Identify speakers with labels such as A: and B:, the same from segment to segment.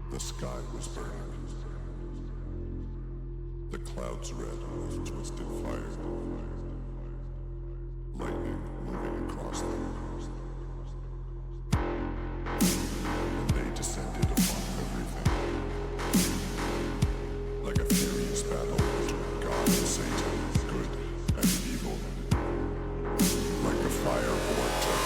A: The sky was burning. The clouds red with twisted fire. Lightning moving across them. And they descended upon everything. Like a furious battle between God and Satan, good and evil. Like a fire vortex.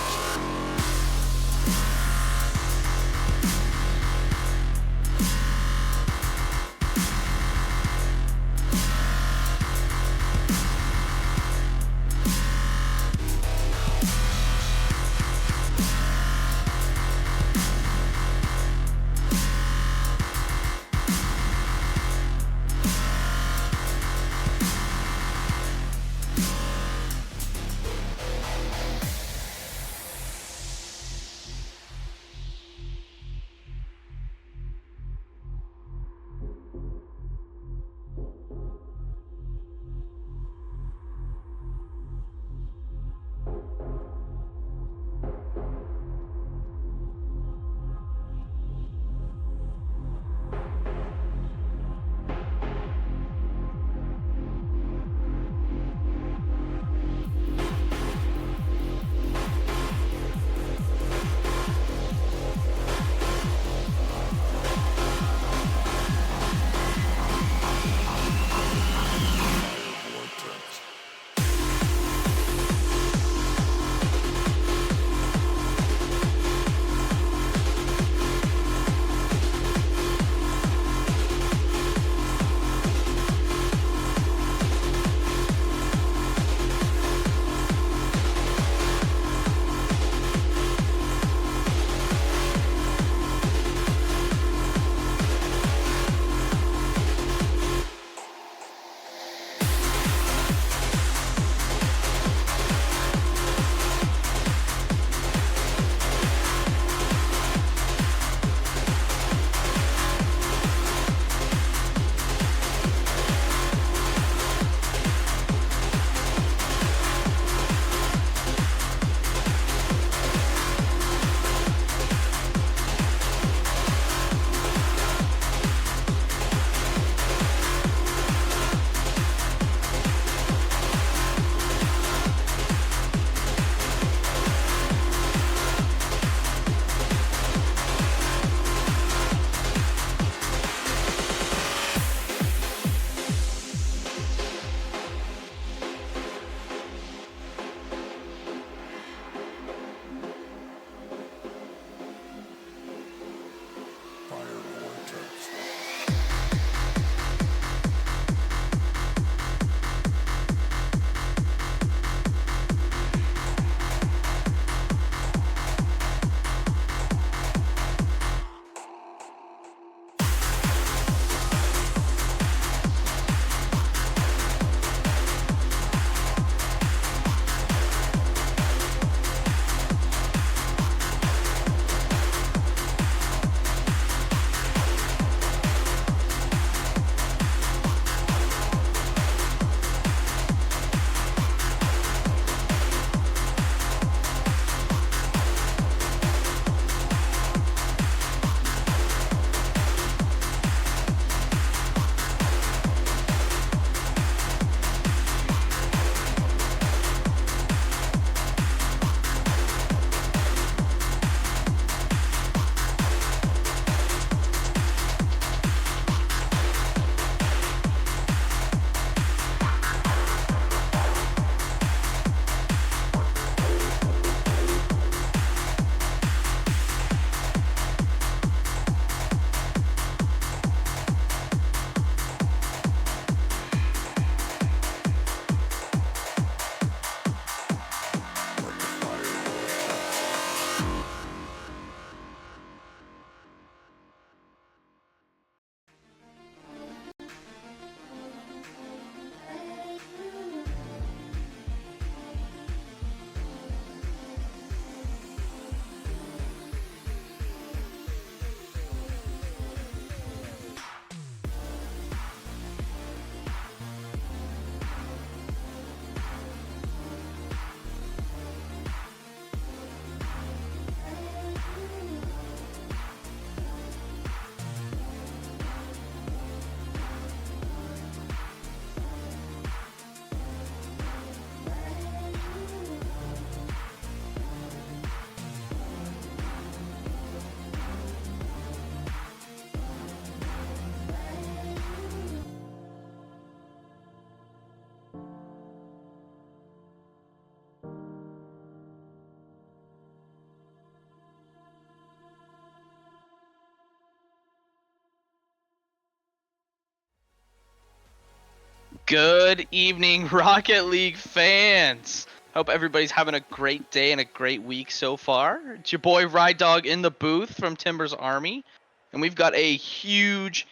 B: Good evening, Rocket League fans. Hope everybody's having a great day and a great week so far. It's your boy Ride Dog in the booth from Timbers Army, and we've got a huge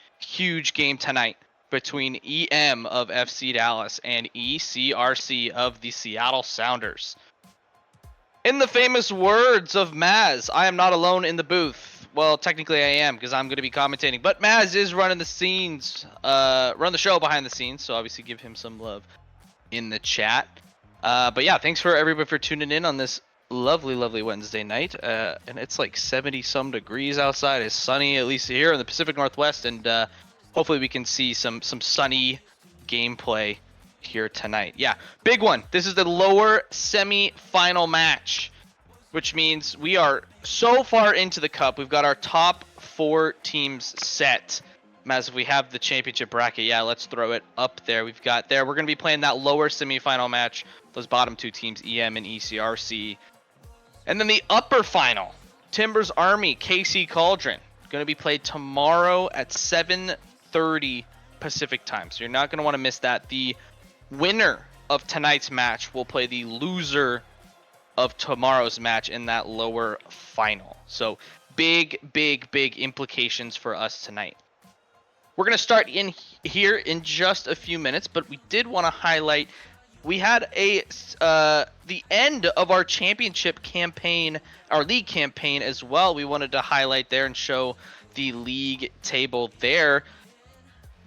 B: game tonight between EM of FC Dallas and ECRC of the Seattle Sounders. In the famous words of Maz, I am not alone in the booth. Well, technically I am, because I'm going to be commentating. But Maz is running the scenes, run the show behind the scenes, so obviously give him some love in the chat. But yeah, thanks for everybody for tuning in on this lovely Wednesday night. And it's like 70-some degrees outside. It's sunny, at least here in the Pacific Northwest, and hopefully we can see some sunny gameplay here tonight. Yeah, big one. This is the lower semi-final match, which means we are so far into the cup. We've got our top 4 teams set. Maz, if we have the championship bracket, yeah, let's throw it up there. We've got there. We're going to be playing that lower semi-final match. Those bottom 2 teams, EM and ECRC. And then the upper final, Timbers Army, KC Cauldron, going to be played tomorrow at 7:30 Pacific time. So you're not going to want to miss that. The winner of tonight's match will play the loser of tomorrow's match in that lower final. So big implications for us tonight. We're going to start in here in just a few minutes, but we did want to highlight we had the end of our championship campaign, our league campaign as well. We wanted to highlight there and show the league table there.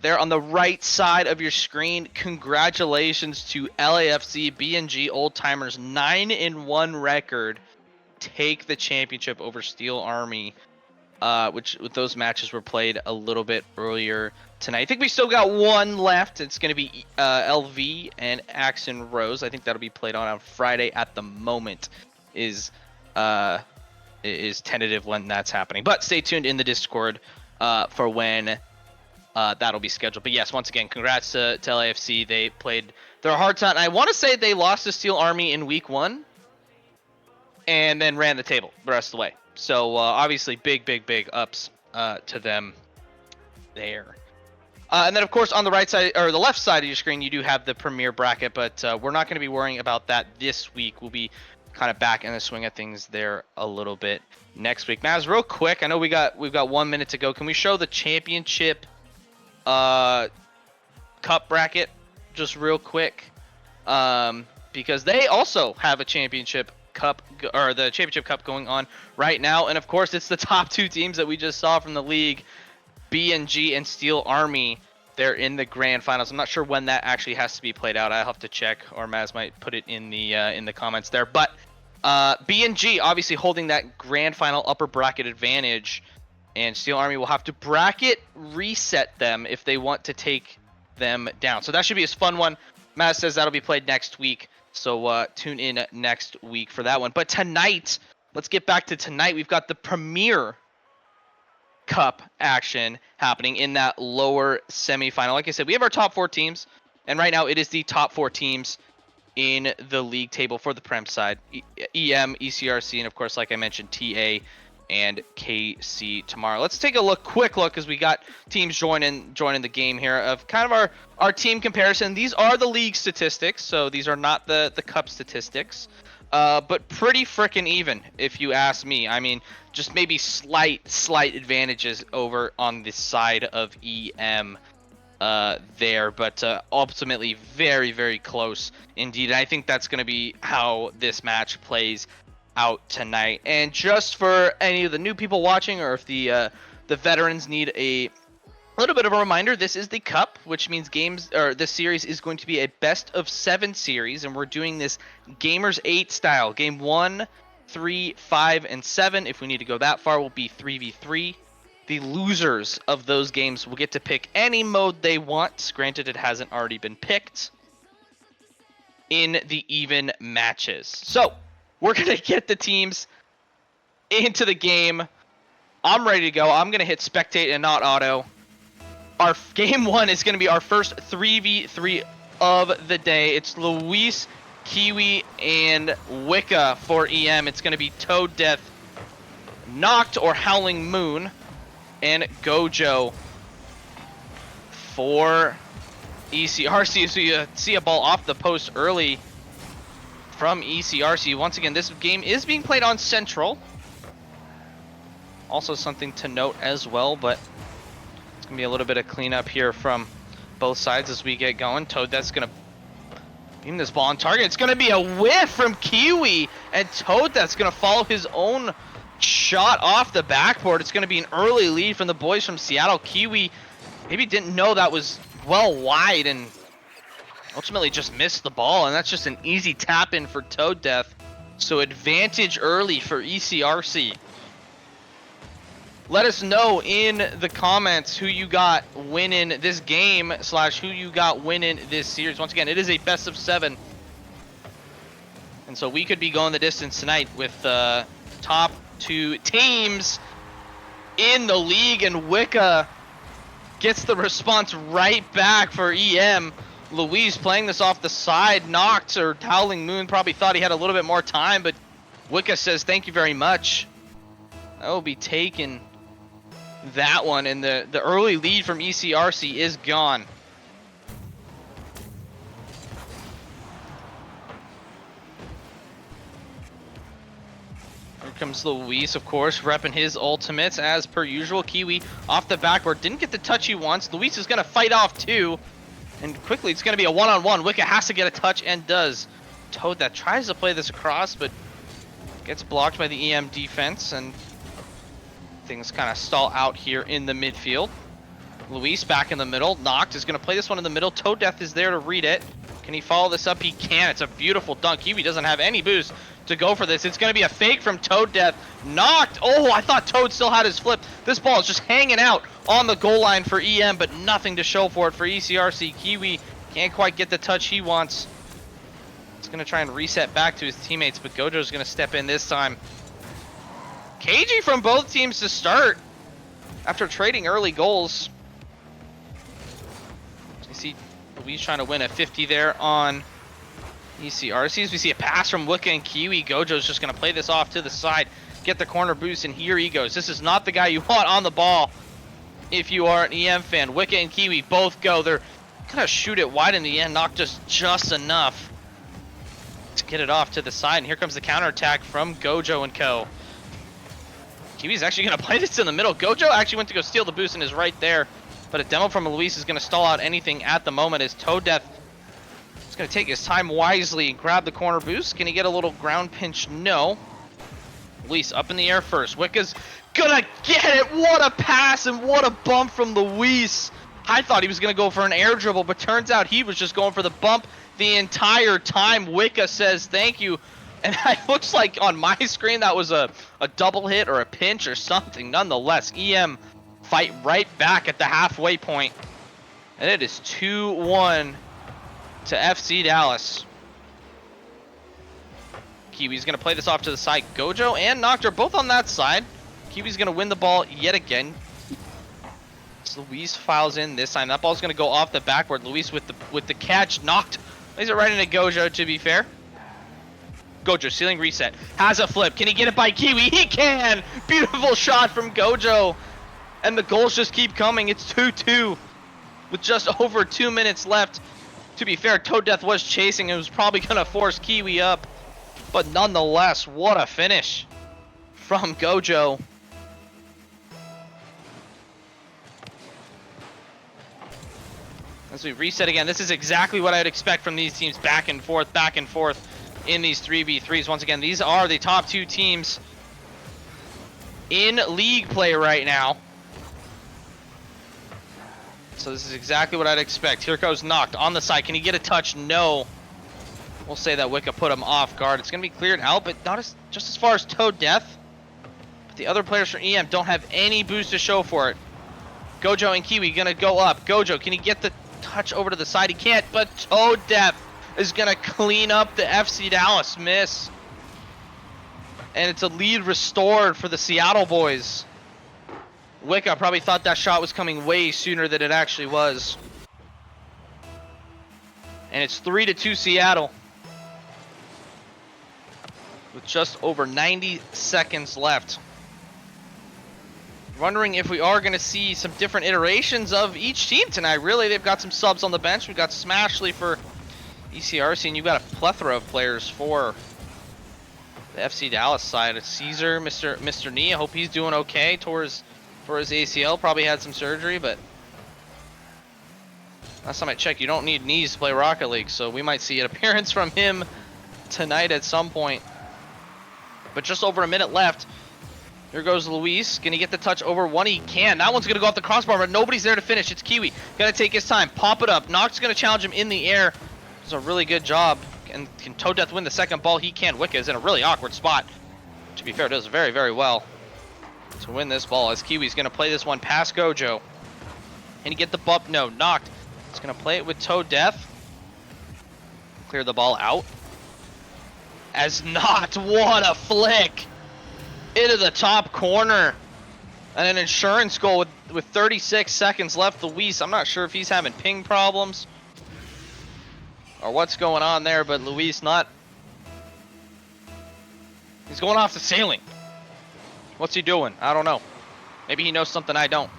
B: There on the right side of your screen, congratulations to LAFC BNG Old Timers, 9-1 record, take the championship over Steel Army, which with those matches were played a little bit earlier tonight. I think we still got one left. It's going to be LV and Axon Rose. I think that'll be played on Friday at the moment. Is tentative when that's happening. But stay tuned in the Discord for when that'll be scheduled. But yes, once again, congrats to LAFC. They played their hearts out. And I want to say they lost to Steel Army in week 1 and then ran the table the rest of the way. So obviously big ups to them there. And then of course on the right side or the left side of your screen, you do have the Premier bracket, but we're not going to be worrying about that this week. We'll be kind of back in the swing of things there a little bit next week. Maz, real quick, I know we've got 1 minute to go. Can we show the championship cup bracket just real quick? Because they also have a championship cup, or the championship cup going on right now, and of course it's the top 2 teams that we just saw from the league, BNG and Steel Army. They're in the grand finals. I'm not sure when that actually has to be played out. I'll have to check, or Maz might put it in the comments there. But BNG obviously holding that grand final upper bracket advantage, and Steel Army will have to bracket reset them if they want to take them down. So that should be a fun one. Maz says that'll be played next week. So tune in next week for that one. But tonight, let's get back to tonight. We've got the Premier Cup action happening in that lower semifinal. Like I said, we have our top 4 teams, and right now it is the top 4 teams in the league table for the Prem side. EM, ECRC, and of course, like I mentioned, TA and KC tomorrow. Let's take a quick look, because we got teams joining the game here of kind of our team comparison. These are the league statistics, so these are not the cup statistics, but pretty freaking even if you ask me. I mean, just maybe slight advantages over on the side of EM there, but ultimately very close indeed. And I think that's going to be how this match plays out tonight. And just for any of the new people watching, or if the veterans need a little bit of a reminder, this is the cup, which means this series is going to be a best of 7 series, and we're doing this Gamers 8 style. Game 1, 3, 5, and 7, if we need to go that far, will be 3v3. The losers of those games will get to pick any mode they want. Granted, it hasn't already been picked in the even matches. So we're going to get the teams into the game. I'm ready to go. I'm going to hit spectate and not auto. Our game 1 is going to be our first 3v3 of the day. It's Luis, Kiwi, and Wicca for EM. It's going to be Toad Death, Noct or Howling Moon, and Gojo for ECRC. So you see a ball off the post early from ECRC. Once again, this game is being played on Central. Also something to note as well, but it's going to be a little bit of cleanup here from both sides as we get going. Toad, that's going to beam this ball on target. It's going to be a whiff from Kiwi, and Toad, that's going to follow his own shot off the backboard. It's going to be an early lead from the boys from Seattle. Kiwi maybe didn't know that was well wide and ultimately just missed the ball, and that's just an easy tap in for Toad Death. So advantage early for ECRC. Let us know in the comments who you got winning this game / who you got winning this series. Once again, it is a best of 7. And so we could be going the distance tonight with top 2 teams in the league, and Wicca gets the response right back for EM. Luis playing this off the side. Knocked, or Howling Moon probably thought he had a little bit more time, but Wicca says thank you very much. I will be taking that one, and the early lead from ECRC is gone. Here comes Luis, of course, repping his ultimates as per usual. Kiwi off the backboard, didn't get the touch he wants. Luis is going to fight off 2, and quickly it's going to be a one-on-one. Wicca has to get a touch and does. Toad that tries to play this across, but gets blocked by the EM defense, and things kind of stall out here in the midfield. Luis back in the middle. Knocked is going to play this one in the middle. Toad Death is there to read it. Can he follow this up? He can. It's a beautiful dunk. Kiwi doesn't have any boost to go for this. It's going to be a fake from Toad Death. Knocked. Oh, I thought Toad still had his flip. This ball is just hanging out on the goal line for EM, but nothing to show for it for ECRC. Kiwi can't quite get the touch he wants. He's going to try and reset back to his teammates, but Gojo's going to step in this time. Cagey from both teams to start after trading early goals. You see Luis trying to win a 50 there on ECRCs. We see a pass from Wicca and Kiwi. Gojo's just going to play this off to the side, get the corner boost, and here he goes. This is not the guy you want on the ball if you are an EM fan. Wicca and Kiwi both go. They're going to shoot it wide in the end, not just enough to get it off to the side. And here comes the counterattack from Gojo and co. Kiwi's actually going to play this in the middle. Gojo actually went to go steal the boost and is right there. But a demo from Luis is going to stall out anything at the moment as Toad Death is going to take his time wisely and grab the corner boost. Can he get a little ground pinch? No. Luis up in the air first. Wicca's going to get it. What a pass and what a bump from Luis. I thought he was going to go for an air dribble, but turns out he was just going for the bump the entire time. Wicca says thank you. And it looks like on my screen that was a double hit or a pinch or something. Nonetheless, EM fight right back at the halfway point. And it is 2-1 to FC Dallas. Kiwi's going to play this off to the side. Gojo and Knocked are both on that side. Kiwi's going to win the ball yet again. So Luis files in this time. That ball's going to go off the backboard. Luis with the catch. Knocked. Lays it right into Gojo, to be fair. Gojo, ceiling reset, has a flip. Can he get it by Kiwi? He can! Beautiful shot from Gojo. And the goals just keep coming. It's 2-2 with just over 2 minutes left. To be fair, Toad Death was chasing and was probably going to force Kiwi up. But nonetheless, what a finish from Gojo. As we reset again, this is exactly what I'd expect from these teams. Back and forth in these 3v3s. Once again, these are the top 2 teams in league play right now. So this is exactly what I'd expect. Here goes Knocked on the side. Can he get a touch? No. We'll say that Wicca put him off guard. It's going to be cleared out, but not just as far as Toad Death. But the other players from EM don't have any boost to show for it. Gojo and Kiwi going to go up. Gojo, can he get the touch over to the side? He can't, but Toad Death is going to clean up the FC Dallas miss. And it's a lead restored for the Seattle boys. Wicca probably thought that shot was coming way sooner than it actually was. And it's 3-2 Seattle. With just over 90 seconds left. wondering if we are going to see some different iterations of each team tonight. Really, they've got some subs on the bench. We've got Smashley for ECRC, and you've got a plethora of players for the FC Dallas side. It's Caesar, Mr. Knee. I hope he's doing okay for his ACL. Probably had some surgery, but last time I checked, you don't need knees to play Rocket League, so we might see an appearance from him tonight at some point. But just over a minute left. Here goes Luis. Can he get the touch over one? He can. That one's going to go off the crossbar, but nobody's there to finish. It's Kiwi. Got to take his time. Pop it up. Nox going to challenge him in the air. Does a really good job. And can Toe Death win the second ball? He can. Wicca is in a really awkward spot. To be fair, does very, very well to win this ball, as Kiwi's going to play this one past Gojo. And he get the bump? No, knocked. He's going to play it with Toe Death. Clear the ball out. As Knocked, what a flick! Into the top corner. And an insurance goal with 36 seconds left. Luis, I'm not sure if he's having ping problems or what's going on there, but Luis he's going off the ceiling. What's he doing? I don't know. Maybe he knows something I don't.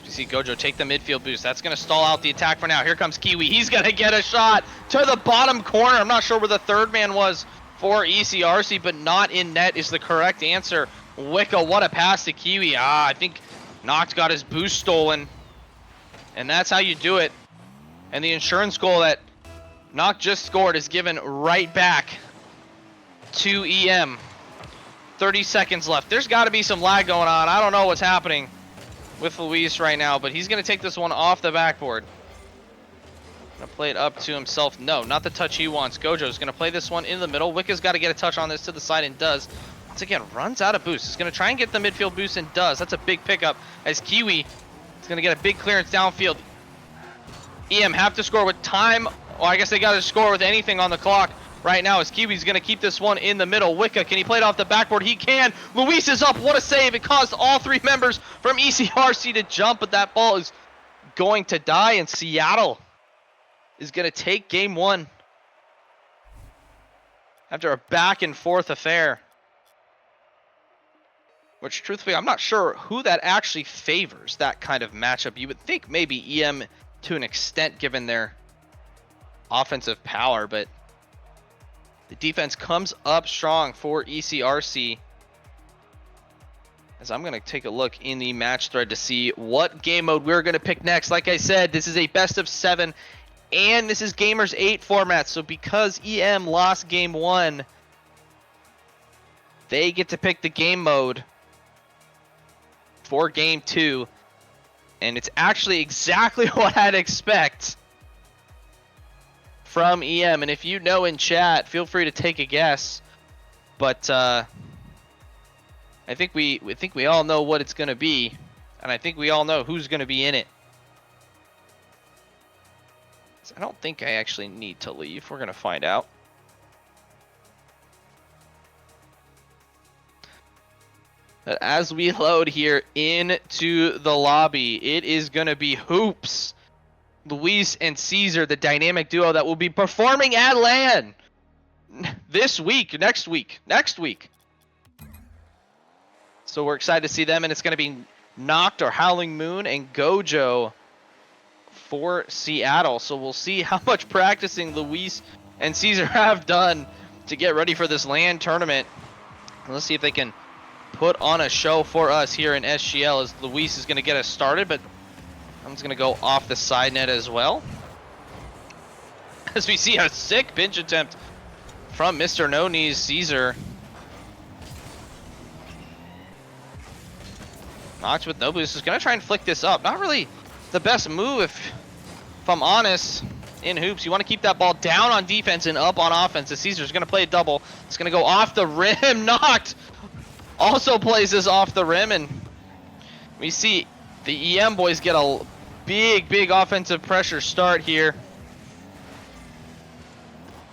B: You see Gojo take the midfield boost. That's going to stall out the attack for now. Here comes Kiwi. He's going to get a shot to the bottom corner. I'm not sure where the third man was for ECRC, but not in net is the correct answer. Wicca, what a pass to Kiwi. I think Nox got his boost stolen. And that's how you do it. And the insurance goal that Nox just scored is given right back to EM. 30 seconds left. There's got to be some lag going on. I don't know what's happening with Luis right now, but he's going to take this one off the backboard. Gonna play it up to himself. No, not the touch he wants. Gojo's gonna play this one in the middle. Wicca's got to get a touch on this to the side and does. Once again, runs out of boost. He's gonna try and get the midfield boost and does. That's a big pickup as Kiwi is gonna get a big clearance downfield. EM have to score with time. Well, I guess they got to score with anything on the clock right now as Kiwi's gonna keep this one in the middle. Wicca, can he play it off the backboard? He can. Luis is up. What a save. It caused all three members from ECRC to jump, but that ball is going to die, and Seattle is going to take game one after a back and forth affair, which truthfully I'm not sure who that actually favors, that kind of matchup. You would think maybe EM to an extent given their offensive power, but the defense comes up strong for ECRC. As I'm going to take a look in the match thread to see what game mode we're going to pick next. Like I said, this is a best of 7 and this is Gamers 8 format. So because EM lost game 1, they get to pick the game mode for game 2. And it's actually exactly what I'd expect from EM. And if you know in chat, feel free to take a guess. But I think we all know what it's going to be, and I think we all know who's going to be in it. So I don't think I actually need to leave. We're going to find out. But as we load here into the lobby, it is going to be Hoops, Luis, and Caesar, the dynamic duo that will be performing at LAN this week, next week. So we're excited to see them, and it's going to be Noct or Howling Moon and Gojo for Seattle. So we'll see how much practicing Luis and Caesar have done to get ready for this LAN tournament. And let's see if they can put on a show for us here in SGL, as Luis is going to get us started, but I'm just going to go off the side net as well. As we see a sick pinch attempt from Mr. No Knees Caesar. Notch with no boost is going to try and flick this up. Not really the best move if I'm honest. In Hoops, you want to keep that ball down on defense and up on offense. As Caesar's going to play a double. It's going to go off the rim. Knocked. Also plays this off the rim, and we see the EM boys get a big offensive pressure start here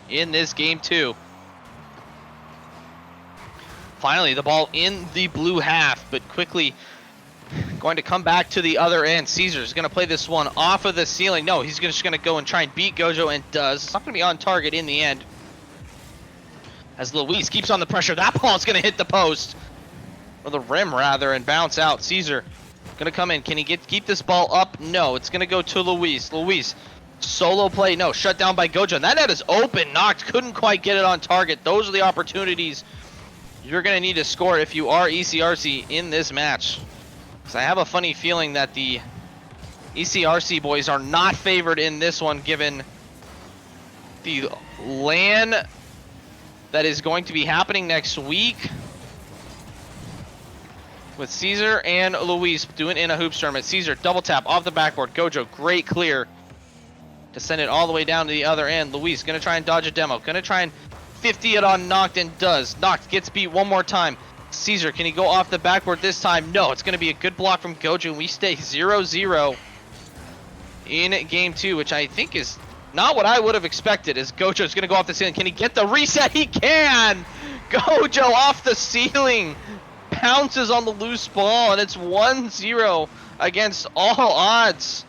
B: in this game 2. Finally, the ball in the blue half, but quickly going to come back to the other end. Caesar's going to play this one off of the ceiling. No, he's just going to go and try and beat Gojo, and does. It's not going to be on target in the end, as Luis keeps on the pressure. That ball's going to hit the post. or the rim rather, and bounce out. Caesar gonna come in. Can he keep this ball up? No, it's gonna go to Luis. Luis, solo play, no, shut down by Gojo. And that net is open. Noct couldn't quite get it on target. Those are the opportunities you're gonna need to score if you are ECRC in this match. Because I have a funny feeling that the ECRC boys are not favored in this one, given the LAN that is going to be happening next week with Caesar and Luis doing in a hoops tournament. Caesar double tap off the backboard. Gojo, great clear to send it all the way down to the other end. Luis gonna try and dodge a demo. Gonna try and 50 it on Noct and does. Noct gets beat one more time. Caesar, can he go off the backboard this time? No, it's gonna be a good block from Gojo, and we stay 0-0 in game 2, which I think is not what I would have expected, as Gojo's gonna go off the ceiling. Can he get the reset? He can! Gojo off the ceiling! Pounces on the loose ball, and it's 1-0 against all odds.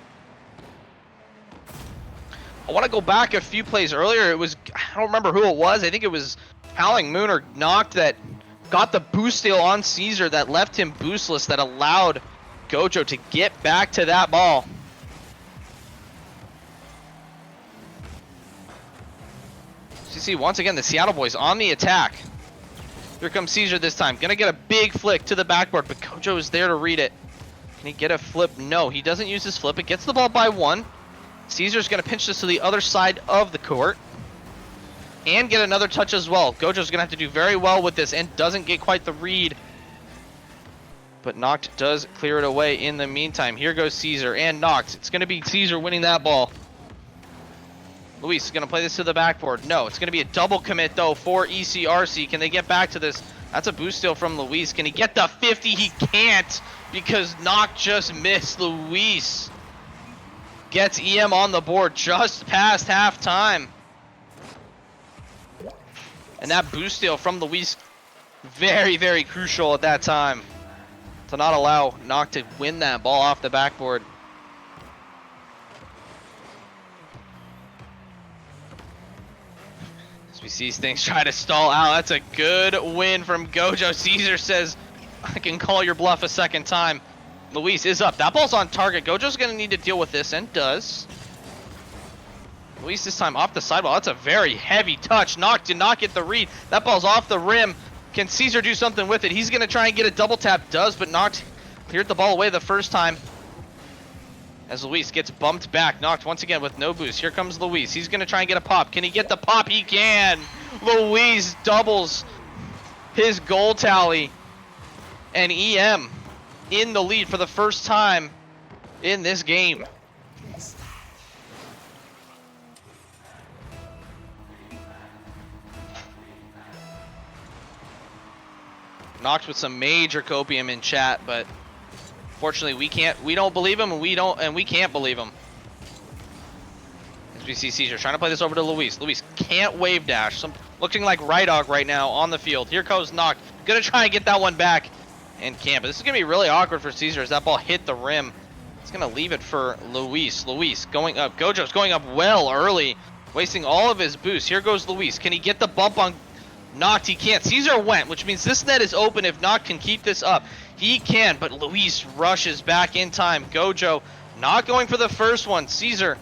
B: I want to go back a few plays earlier. It was, I don't remember who it was. I think it was Howling Moon or Noct that got the boost steal on Caesar that left him boostless, that allowed Gojo to get back to that ball. So you see, once again, the Seattle boys on the attack. Here comes Caesar this time. Gonna get a big flick to the backboard, but Gojo is there to read it. Can he get a flip? No, he doesn't use his flip. It gets the ball by 1. Caesar's gonna pinch this to the other side of the court and get another touch as well. Gojo's gonna have to do very well with this and doesn't get quite the read. But Noct does clear it away in the meantime. Here goes Caesar and Noct. It's gonna be Caesar winning that ball. Luis is going to play this to the backboard. No, it's going to be a double commit, though, for ECRC. Can they get back to this? That's a boost steal from Luis. Can he get the 50? He can't, because Noct just missed. Luis gets EM on the board just past halftime. And that boost steal from Luis, very, very crucial at that time to not allow Noct to win that ball off the backboard. We see things try to stall out. That's a good win from Gojo. Caesar says, I can call your bluff a second time. Luis is up. That ball's on target. Gojo's going to need to deal with this, and does. Luis this time off the sidewall. That's a very heavy touch. Noct did not get the read. That ball's off the rim. Can Caesar do something with it? He's going to try and get a double tap. Does, but Noct cleared the ball away the first time. As Luis gets bumped back. Noct once again with no boost. Here comes Luis. He's going to try and get a pop. Can he get the pop? He can. Luis doubles his goal tally. And EM in the lead for the first time in this game. Noct with some major copium in chat, but fortunately, we don't believe him, and we can't believe him. As we see Caesar trying to play this over to Luis. Luis can't wave dash. Looking like Rydog right now on the field. Here goes Noct. Gonna try and get that one back, and can't. But this is gonna be really awkward for Caesar as that ball hit the rim. It's gonna leave it for Luis. Luis going up. Gojo's going up well early, wasting all of his boost. Here goes Luis. Can he get the bump on Noct? He can't. Caesar went, which means this net is open if Noct can keep this up. He can, but Luis rushes back in time. Gojo not going for the first one. Caesar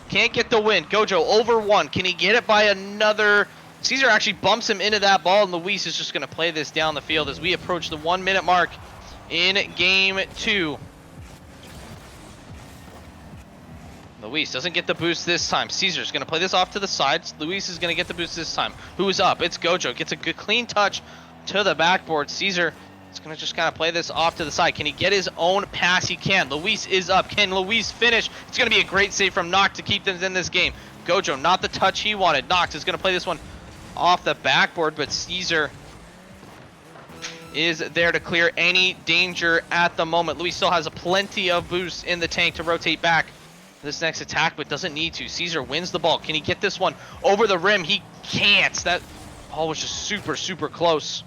B: can't get the win. Gojo over 1. Can he get it by another? Caesar actually bumps him into that ball, and Luis is just going to play this down the field as we approach the 1-minute mark in game 2. Luis doesn't get the boost this time. Caesar's going to play this off to the sides. Luis is going to get the boost this time. Who's up? It's Gojo. Gets a good clean touch to the backboard. Caesar is going to just kind of play this off to the side. Can he get his own pass? He can. Luis is up. Can Luis finish? It's going to be a great save from Noct to keep them in this game. Gojo, not the touch he wanted. Noct is going to play this one off the backboard, but Caesar is there to clear any danger at the moment. Luis still has plenty of boost in the tank to rotate back this next attack, but doesn't need to. Caesar wins the ball. Can he get this one over the rim? He can't. That ball was just super, super close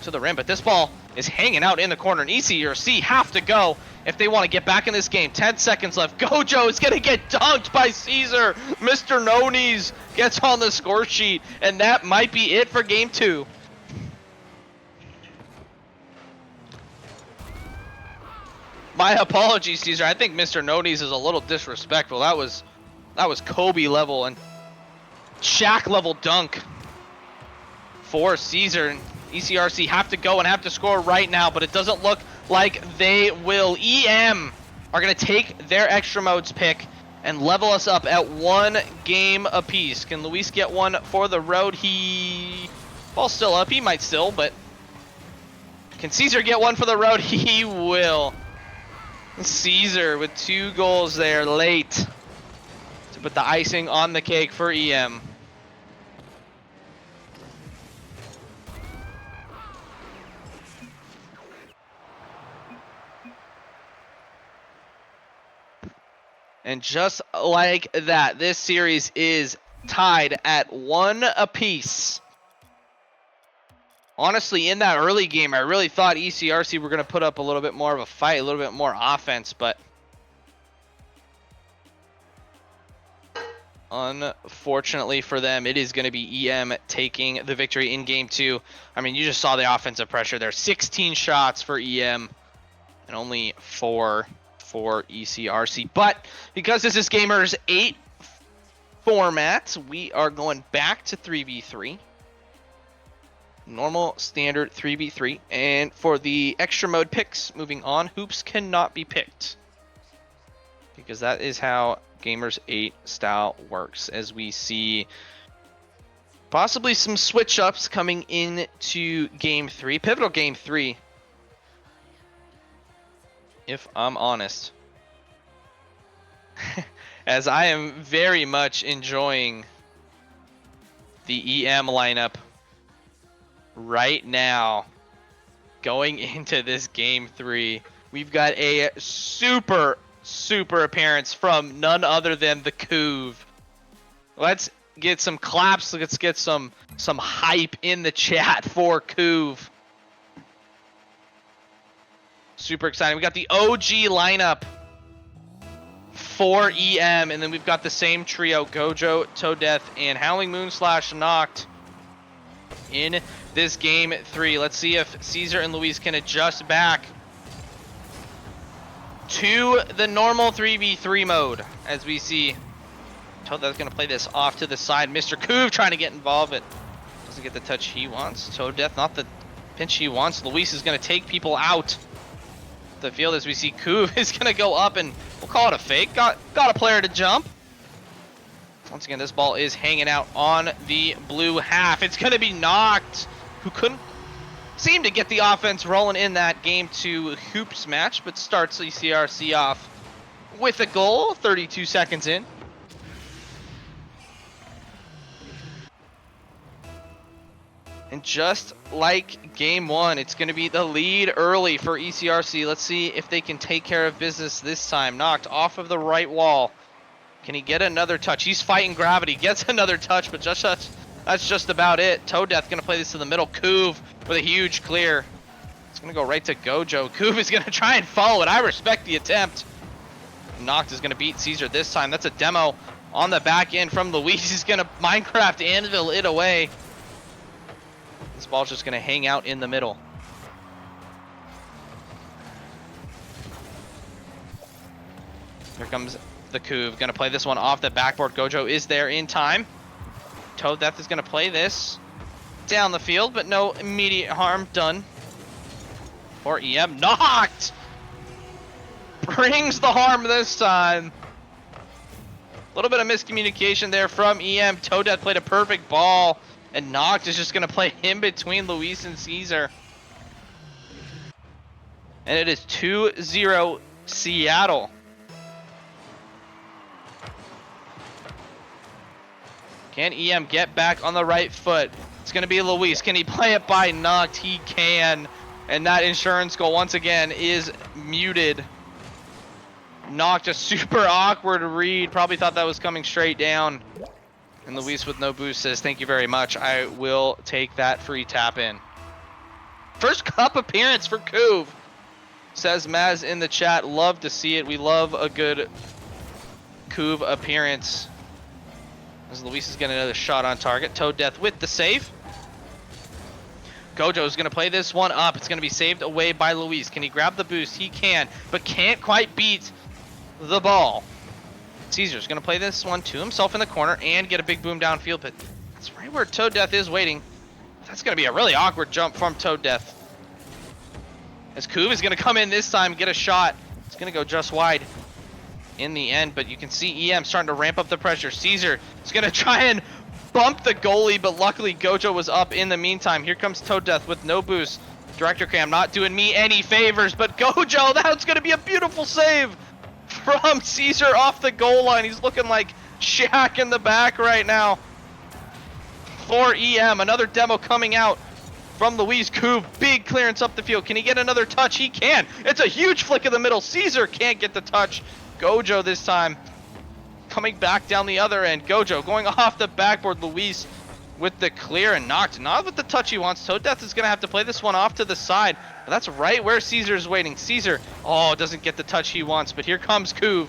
B: to the rim, but this ball is hanging out in the corner, and ECRC have to go if they want to get back in this game. 10 seconds left. Gojo is going to get dunked by Caesar. Mr. No Knees gets on the score sheet, and that might be it for game 2. My apologies, Caesar. I think Mr. No Knees is a little disrespectful. That was Kobe level and Shaq level dunk for Caesar. And ECRC have to go and have to score right now, but it doesn't look like they will. EM are going to take their extra modes pick and level us up at 1 game apiece. Can Luis get one for the road? He... Ball's still up. He might still, but... Can Caesar get one for the road? He will. Caesar with 2 goals there late to put the icing on the cake for EM. And just like that, this series is tied at 1 apiece. Honestly, in that early game, I really thought ECRC were going to put up a little bit more of a fight, a little bit more offense, but unfortunately for them, it is going to be EM taking the victory in game 2. I mean, you just saw the offensive pressure there. 16 shots for EM and only 4 for ECRC. But because this is Gamers 8 format, we are going back to 3v3. Normal, standard 3v3. And for the extra mode picks, moving on, hoops cannot be picked, because that is how Gamers 8 style works, as we see possibly some switch ups coming into game 3, pivotal game 3, if I'm honest. As I am very much enjoying the EM lineup right now going into this game 3. We've got a super appearance from none other than the Coov. Let's get some claps. Let's get some hype in the chat for Coov. Super exciting. We got the OG lineup for EM, and then we've got the same trio: Gojo, Toaddeath, and Howling Moon / Knocked in this game 3. Let's see if Caesar and Luis can adjust back to the normal 3v3 mode, as we see Toaddeath's going to play this off to the side. Mr. Coov trying to get involved, but doesn't get the touch he wants. Toaddeath not the pinch he wants. Luis is going to take people out the field, as we see Coov is going to go up, and we'll call it a fake. Got a player to jump. Once again, this ball is hanging out on the blue half. It's going to be Knocked, who couldn't seem to get the offense rolling in that game 2 hoops match, but starts ECRC off with a goal 32 seconds in. And just like game 1, it's going to be the lead early for ECRC. Let's see if they can take care of business this time. Knocked off of the right wall. Can he get another touch? He's fighting gravity. Gets another touch, but that's just about it. Toaddeath going to play this to the middle. Coov with a huge clear. It's going to go right to Gojo. Coov is going to try and follow it. I respect the attempt. Knocked is going to beat Caesar this time. That's a demo on the back end from Luis. He's going to Minecraft anvil it away. This ball's just going to hang out in the middle. Here comes the Coov. Going to play this one off the backboard. Gojo is there in time. Toaddeath is going to play this down the field, but no immediate harm done for EM. Knocked! Brings the harm this time. A little bit of miscommunication there from EM. Toaddeath played a perfect ball, and Knocked is just going to play in between Luis and Caesar. And it is 2-0 Seattle. Can EM get back on the right foot? It's going to be Luis. Can he play it by Knocked? He can. And that insurance goal, once again, is muted. Knocked a super awkward read. Probably thought that was coming straight down. And Luis with no boost says, thank you very much. I will take that free tap in. First cup appearance for Coov, says Maz in the chat. Love to see it. We love a good Coov appearance. As Luis is getting another shot on target. Toaddeath with the save. Gojo's going to play this one up. It's going to be saved away by Luis. Can he grab the boost? He can, but can't quite beat the ball. Caesar's going to play this one to himself in the corner and get a big boom downfield, but that's right where Toad Death is waiting. That's going to be a really awkward jump from Toad Death. As Kuv is going to come in this time, get a shot. It's going to go just wide in the end, but you can see EM starting to ramp up the pressure. Caesar is going to try and bump the goalie, but luckily Gojo was up in the meantime. Here comes Toad Death with no boost. Director Cam not doing me any favors, but Gojo, that's going to be a beautiful save from Caesar off the goal line. He's looking like Shaq in the back right now. For EM, another demo coming out from Luis. Kuv, big clearance up the field. Can he get another touch? He can. It's a huge flick in the middle. Caesar can't get the touch. Gojo this time coming back down the other end. Gojo going off the backboard. Luis with the clear and knocked. Not with the touch he wants. Toad Death is going to have to play this one off to the side. But that's right where Caesar is waiting. Caesar, oh, doesn't get the touch he wants. But here comes Kuv.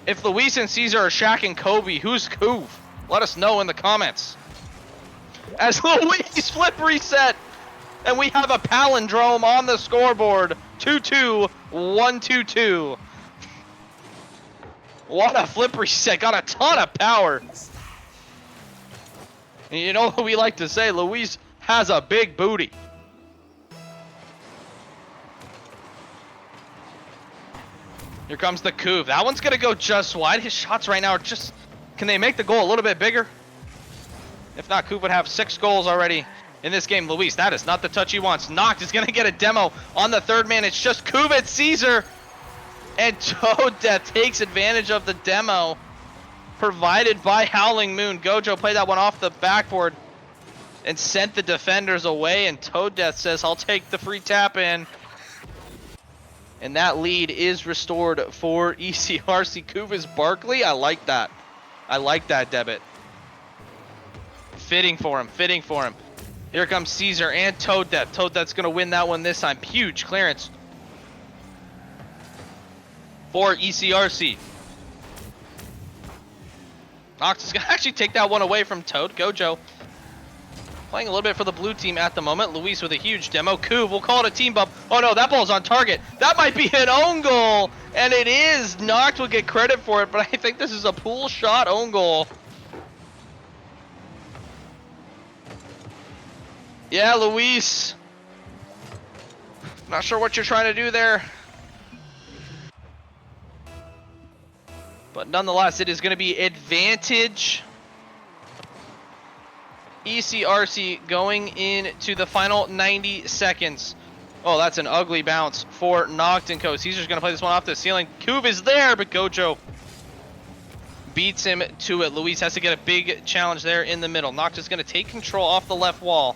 B: If Luis and Caesar are Shaq and Kobe, who's Kuv? Let us know in the comments. As Luis flip reset. And we have a palindrome on the scoreboard. 2-2, 1-2-2. What a flip reset. Got a ton of power. And you know what we like to say, Luis has a big booty. Here comes the Kuv. That one's going to go just wide. His shots right now are just... Can they make the goal a little bit bigger? If not, Kuv would have 6 goals already in this game. Luis, that is not the touch he wants. Noct is going to get a demo on the third man. It's just Kuv and Caesar. And Toad Death takes advantage of the demo provided by Howling Moon. Gojo played that one off the backboard and sent the defenders away. And Toad Death says, I'll take the free tap in. And that lead is restored for ECRC. Kuv is Barkley. I like that. I like that debit. Fitting for him. Fitting for him. Here comes Caesar and Toad Death. Toad Death's going to win that one this time. Huge clearance for ECRC. Noct is going to actually take that one away from Toad. Gojo playing a little bit for the blue team at the moment. Luis with a huge demo. Kuv, we'll call it a team bump. Oh no, that ball's on target. That might be an own goal. And it is. Noct will get credit for it, but I think this is a pool shot own goal. Yeah, Luis. Not sure what you're trying to do there. But nonetheless, it is going to be advantage ECRC going into the final 90 seconds. Oh, that's an ugly bounce for Noct and Co. Caesar's going to play this one off the ceiling. Kuv is there, but Gojo beats him to it. Luis has to get a big challenge there in the middle. Noct is going to take control off the left wall.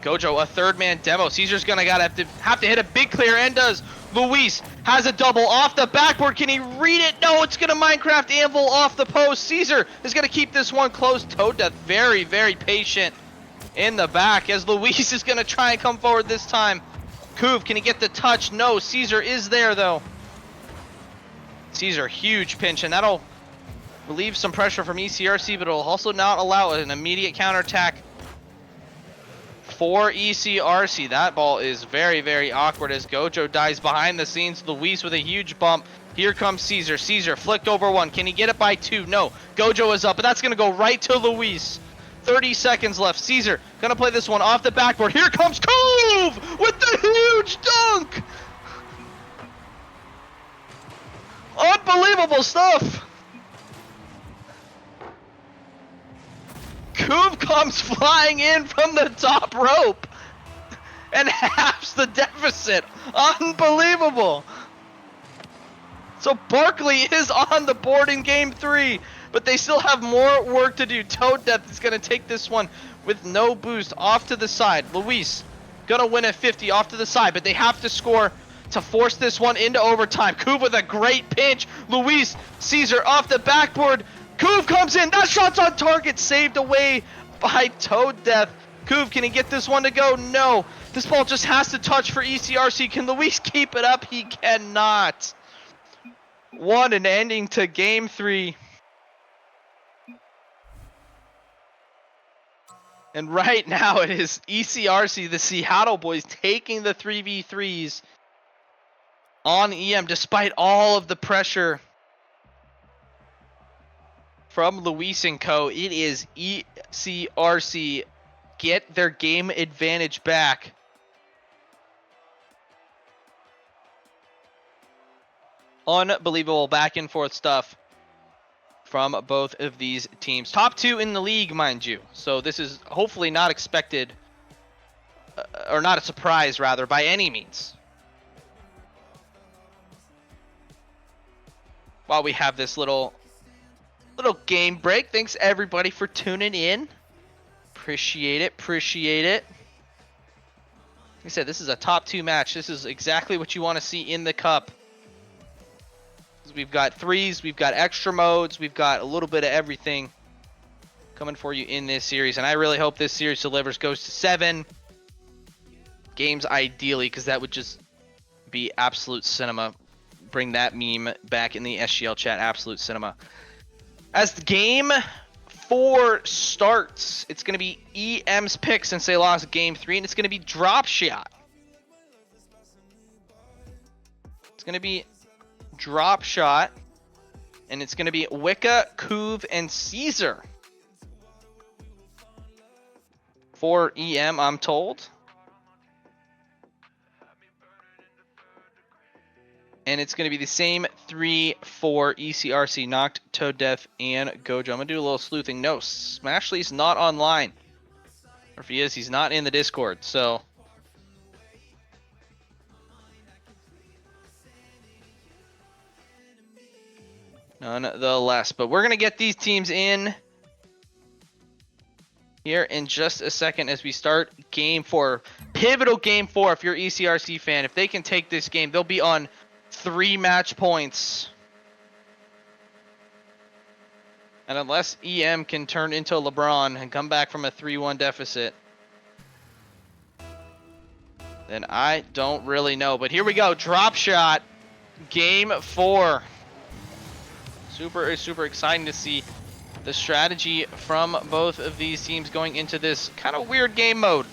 B: Gojo, a third man demo. Caesar's gonna have to hit a big clear, and does. Luis has a double off the backboard. Can he read it? No, it's gonna Minecraft anvil off the post. Caesar is gonna keep this one close. Toad Death very, very patient in the back as Luis is gonna try and come forward this time. Kuv, can he get the touch? No, Caesar is there though. Caesar, huge pinch, and that'll relieve some pressure from ECRC, but it'll also not allow an immediate counterattack for ECRC. That ball is very, very awkward as Gojo dies behind the scenes. Luis with a huge bump. Here comes Caesar. Caesar flicked over one. Can he get it by 2? No. Gojo is up, but that's going to go right to Luis. 30 seconds left. Caesar going to play this one off the backboard. Here comes Kuv with the huge dunk. Unbelievable stuff. Kuv comes flying in from the top rope and halves the deficit. Unbelievable. So Barkley is on the board in game 3, but they still have more work to do. Toad Death is going to take this one with no boost off to the side. Luis going to win at 50 off to the side, but they have to score to force this one into overtime. Kuv with a great pinch. Luis, Caesar off the backboard. Kuv comes in. That shot's on target. Saved away by Toad Death. Kuv, can he get this one to go? No. This ball just has to touch for ECRC. Can Luis keep it up? He cannot. What an ending to game 3. And right now it is ECRC, the Seattle boys, taking the 3v3s on EM despite all of the pressure from Luis and co. It is ECRC get their game advantage back. Unbelievable back and forth stuff from both of these teams. Top 2 in the league, mind you. So this is hopefully not expected, or not a surprise rather, by any means. While we have this little game break, thanks everybody for tuning in. Appreciate it. Like I said, this is a top 2 match. This is exactly what you want to see in the cup. We've got threes, we've got extra modes, we've got a little bit of everything coming for you in this series. And I really hope this series delivers, goes to 7 games ideally, because that would just be absolute cinema. Bring that meme back in the SGL chat, absolute cinema. As the game 4 starts, it's going to be EM's pick since they lost game 3, and it's going to be drop shot. It's going to be drop shot, and it's going to be Wicca, Kuv, and Caesar for EM, I'm told. And it's going to be the same 3 for ECRC, Knocked, Toad Death, and Gojo. I'm going to do a little sleuthing. No, Smashley's not online. Or if he is, he's not in the Discord, so nonetheless. But we're going to get these teams in here in just a second as we start game 4. Pivotal game 4 if you're an ECRC fan. If they can take this game, they'll be on 3 match points. And unless EM can turn into LeBron and come back from a 3-1 deficit, then I don't really know. But here we go. Drop shot. Game 4. Super exciting to see the strategy from both of these teams going into this kind of weird game mode.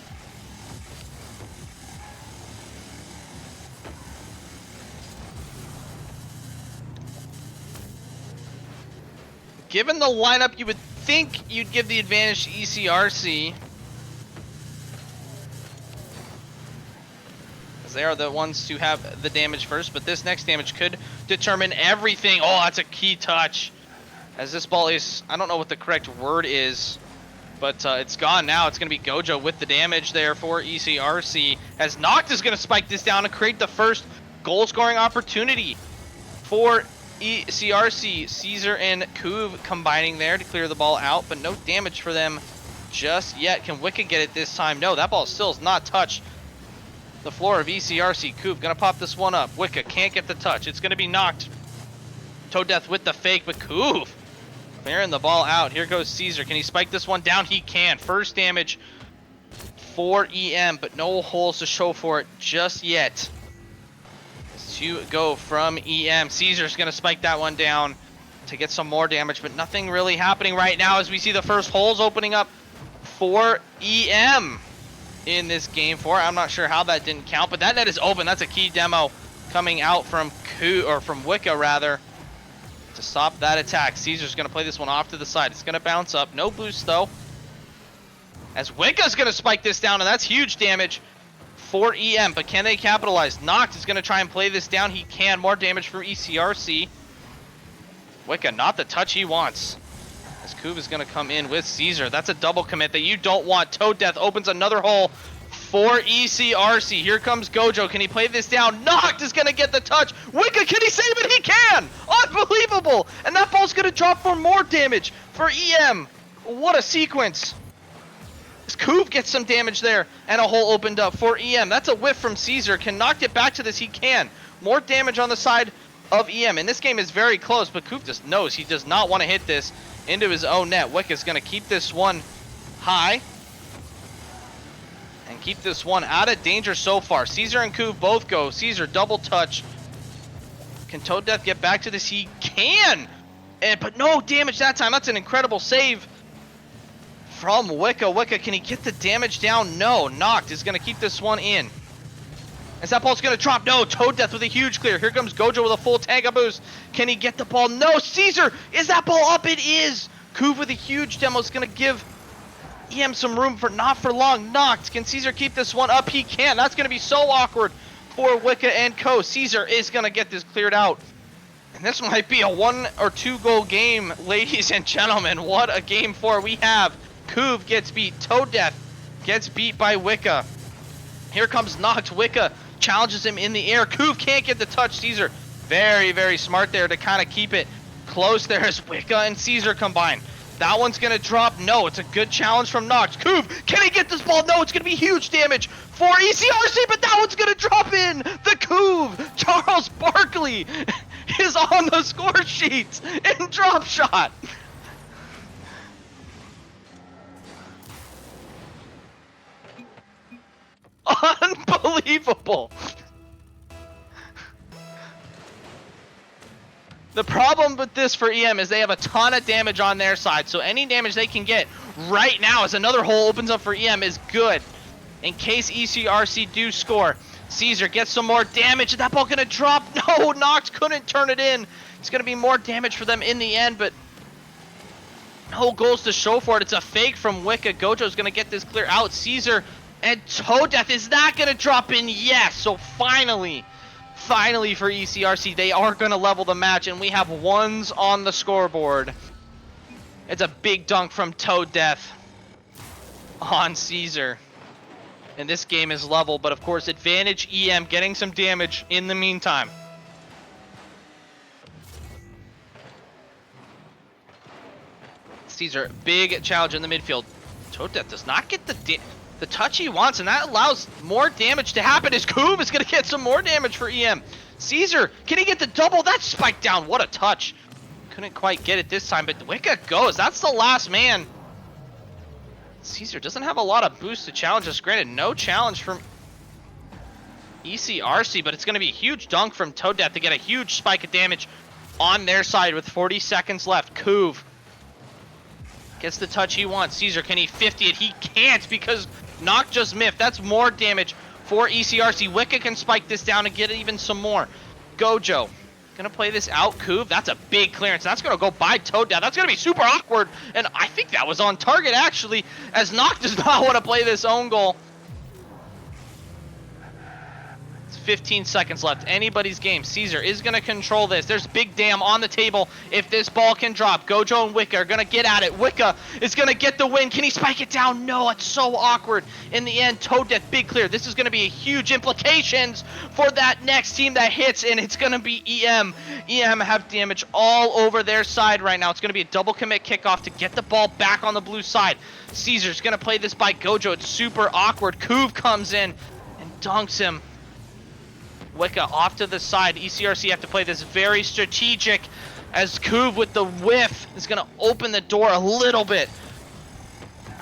B: Given the lineup, you would think you'd give the advantage to ECRC, as they are the ones to have the damage first, but this next damage could determine everything. Oh, that's a key touch. As this ball is, I don't know what the correct word is, but it's gone now. It's going to be Gojo with the damage there for ECRC, as Noct is going to spike this down and create the first goal-scoring opportunity for ECRC. Caesar and Kuv combining there to clear the ball out, but no damage for them just yet. Can Wicca get it this time? No, that ball still has not touched the floor of ECRC. Kuv gonna pop this one up. Wicca can't get the touch. It's gonna be Knocked. Toad Death with the fake, but Kuv clearing the ball out. Here goes Caesar. Can he spike this one down? He can. First damage for EM, but no holes to show for it just yet. To go from EM. Caesar's going to spike that one down to get some more damage, but nothing really happening right now as we see the first holes opening up for EM in this game 4. I'm not sure how that didn't count, but that net is open. That's a key demo coming out from from Wicca rather, to stop that attack. Caesar's going to play this one off to the side. It's going to bounce up. No boost though, as Wicca's going to spike this down, and that's huge damage for EM, but can they capitalize? Noct is going to try and play this down. He can. More damage from ECRC. Wicca, not the touch he wants. As Kuv is going to come in with Caesar. That's a double commit that you don't want. Toad Death opens another hole for ECRC. Here comes Gojo. Can he play this down? Noct is going to get the touch. Wicca, can he save it? He can! Unbelievable! And that ball's going to drop for more damage for EM. What a sequence. Kuv gets some damage there, and a hole opened up for EM. That's a whiff from Caesar. Can Noct get back to this? He can. More damage on the side of EM. And this game is very close, but Kuv just knows he does not want to hit this into his own net. Wicca's going to keep this one high and keep this one out of danger so far. Caesar and Kuv both go. Caesar double touch. Can Toad Death get back to this? He can. But no damage that time. That's an incredible save from Wicca. Wicca, can he get the damage down? No. Noct is going to keep this one in. As that ball's going to drop. No. Toad Death with a huge clear. Here comes Gojo with a full Tanga boost. Can he get the ball? No. Caesar, is that ball up? It is. Kuv with a huge demo is going to give EM some room for not for long. Noct, can Caesar keep this one up? He can. That's going to be so awkward for Wicca and Co. Caesar is going to get this cleared out. And this might be a 1 or 2 goal game, ladies and gentlemen. What a game 4 we have. Kuv gets beat. Toad Death gets beat by Wicca. Here comes Noct. Wicca challenges him in the air. Kuv can't get the touch. Caesar, very, very smart there to kind of keep it close there as Wicca and Caesar combine. That one's going to drop. No, it's a good challenge from Noct. Kuv, can he get this ball? No, it's going to be huge damage for ECRC, but that one's going to drop in. The Kuv, Charles Barkley, is on the score sheet in drop shot. Unbelievable. The problem with this for EM is they have a ton of damage on their side, so any damage they can get right now as another hole opens up for EM is good. In case ECRC do score. Caesar gets some more damage. Is that ball gonna drop? No, Noct couldn't turn it in. It's gonna be more damage for them in the end, but no goals to show for it. It's a fake from Wicca. Gojo's gonna get this clear out. Caesar and Toad Death is not gonna drop in. Yes, so finally for ECRC, they are going to level the match, and we have ones on the scoreboard. It's a big dunk from Toad Death on Caesar. And this game is level, but of course, advantage EM getting some damage in the meantime. Caesar, big challenge in the midfield. Toad Death does not get the touch he wants, and that allows more damage to happen as Kuv is going to get some more damage for EM. Caesar, can he get the double? That's spiked down. What a touch. Couldn't quite get it this time, but Wicca goes. That's the last man. Caesar doesn't have a lot of boost to challenge us. Granted, no challenge from ECRC, but it's going to be a huge dunk from Toad Death to get a huge spike of damage on their side with 40 seconds left. Kuv gets the touch he wants. Caesar, can he 50 it? He can't because Noct just miffed. That's more damage for ECRC. Wicca can spike this down and get even some more. Gojo gonna play this out. Kuv, that's a big clearance. That's gonna go by Toad Death. That's gonna be super awkward, and I think that was on target actually, as Noct does not want to play this own goal. It's 15 seconds left. Anybody's game. Caesar is gonna control this. There's big damn on the table. If this ball can drop, Gojo and Wicca are gonna get at it. Wicca is gonna get the win. Can he spike it down? No, it's so awkward. In the end, Toad Death, big clear. This is gonna be a huge implications for that next team that hits, and it's gonna be EM. EM have damage all over their side right now. It's gonna be a double commit kickoff to get the ball back on the blue side. Caesar's gonna play this by Gojo. It's super awkward. Kuv comes in and dunks him. Wicca off to the side. ECRC have to play this very strategic as Kuv with the whiff is going to open the door a little bit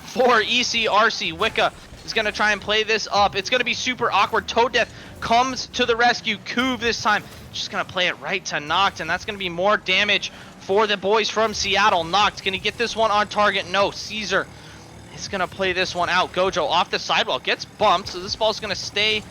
B: for ECRC. Wicca is going to try and play this up. It's going to be super awkward. Toad Death comes to the rescue. Kuv this time just going to play it right to Noct, and that's going to be more damage for the boys from Seattle. Noct, can he get this one on target? No. Caesar is going to play this one out. Gojo off the sidewall. Gets bumped, so this ball's going to stay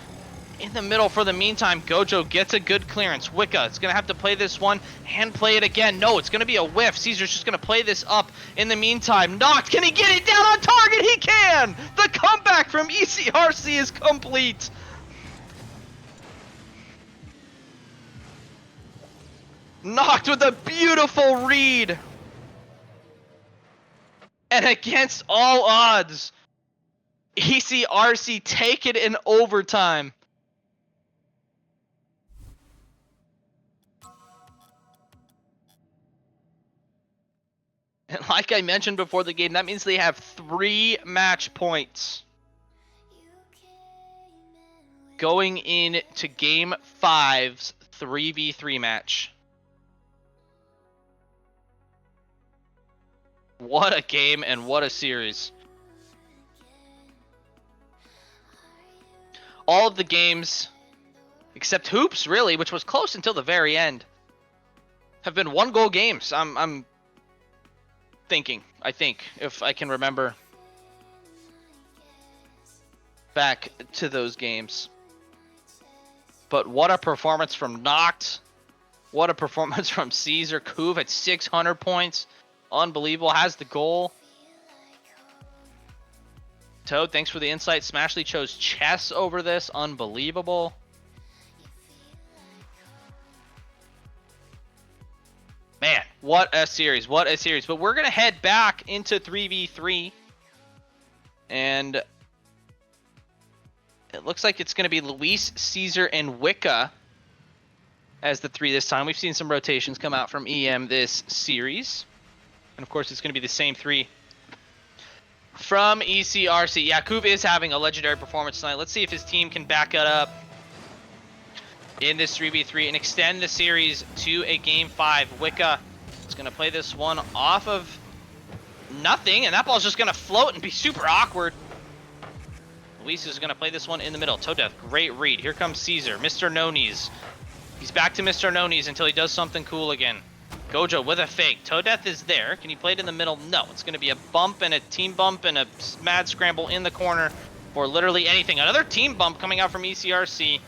B: in the middle for the meantime. Gojo gets a good clearance. Wicca is going to have to play this one and play it again. No, it's going to be a whiff. Caesar's just going to play this up in the meantime. Noct, can he get it down on target? He can! The comeback from ECRC is complete. Noct with a beautiful read. And against all odds, ECRC take it in overtime. And like I mentioned before the game, that means they have 3 match points going into Game 5's 3v3 match. What a game and what a series. All of the games, except Hoops, really, which was close until the very end, have been 1-goal games. I think, if I can remember back to those games. But what a performance from Noct. What a performance from Caesar. Kuv at 600 points. Unbelievable. Has the goal. Toad, thanks for the insight. Smashley chose chess over this. Unbelievable. Man, what a series. What a series. But we're going to head back into 3v3. And it looks like it's going to be Luis, Caesar, and Wicca as the 3 this time. We've seen some rotations come out from EM this series. And of course, it's going to be the same 3 from ECRC. Yeah, Kuv is having a legendary performance tonight. Let's see if his team can back it up in this 3v3 and extend the series to a game 5. Wicca is going to play this one off of nothing, and that ball's just going to float and be super awkward. Luis is going to play this one in the middle. Toadeth, great read. Here comes Caesar, Mr. No Knees. He's back to Mr. No Knees until he does something cool again. Gojo with a fake. Toadeth is there. Can he play it in the middle? No. It's going to be a bump and a team bump and a mad scramble in the corner for literally anything. Another team bump coming out from ECRC.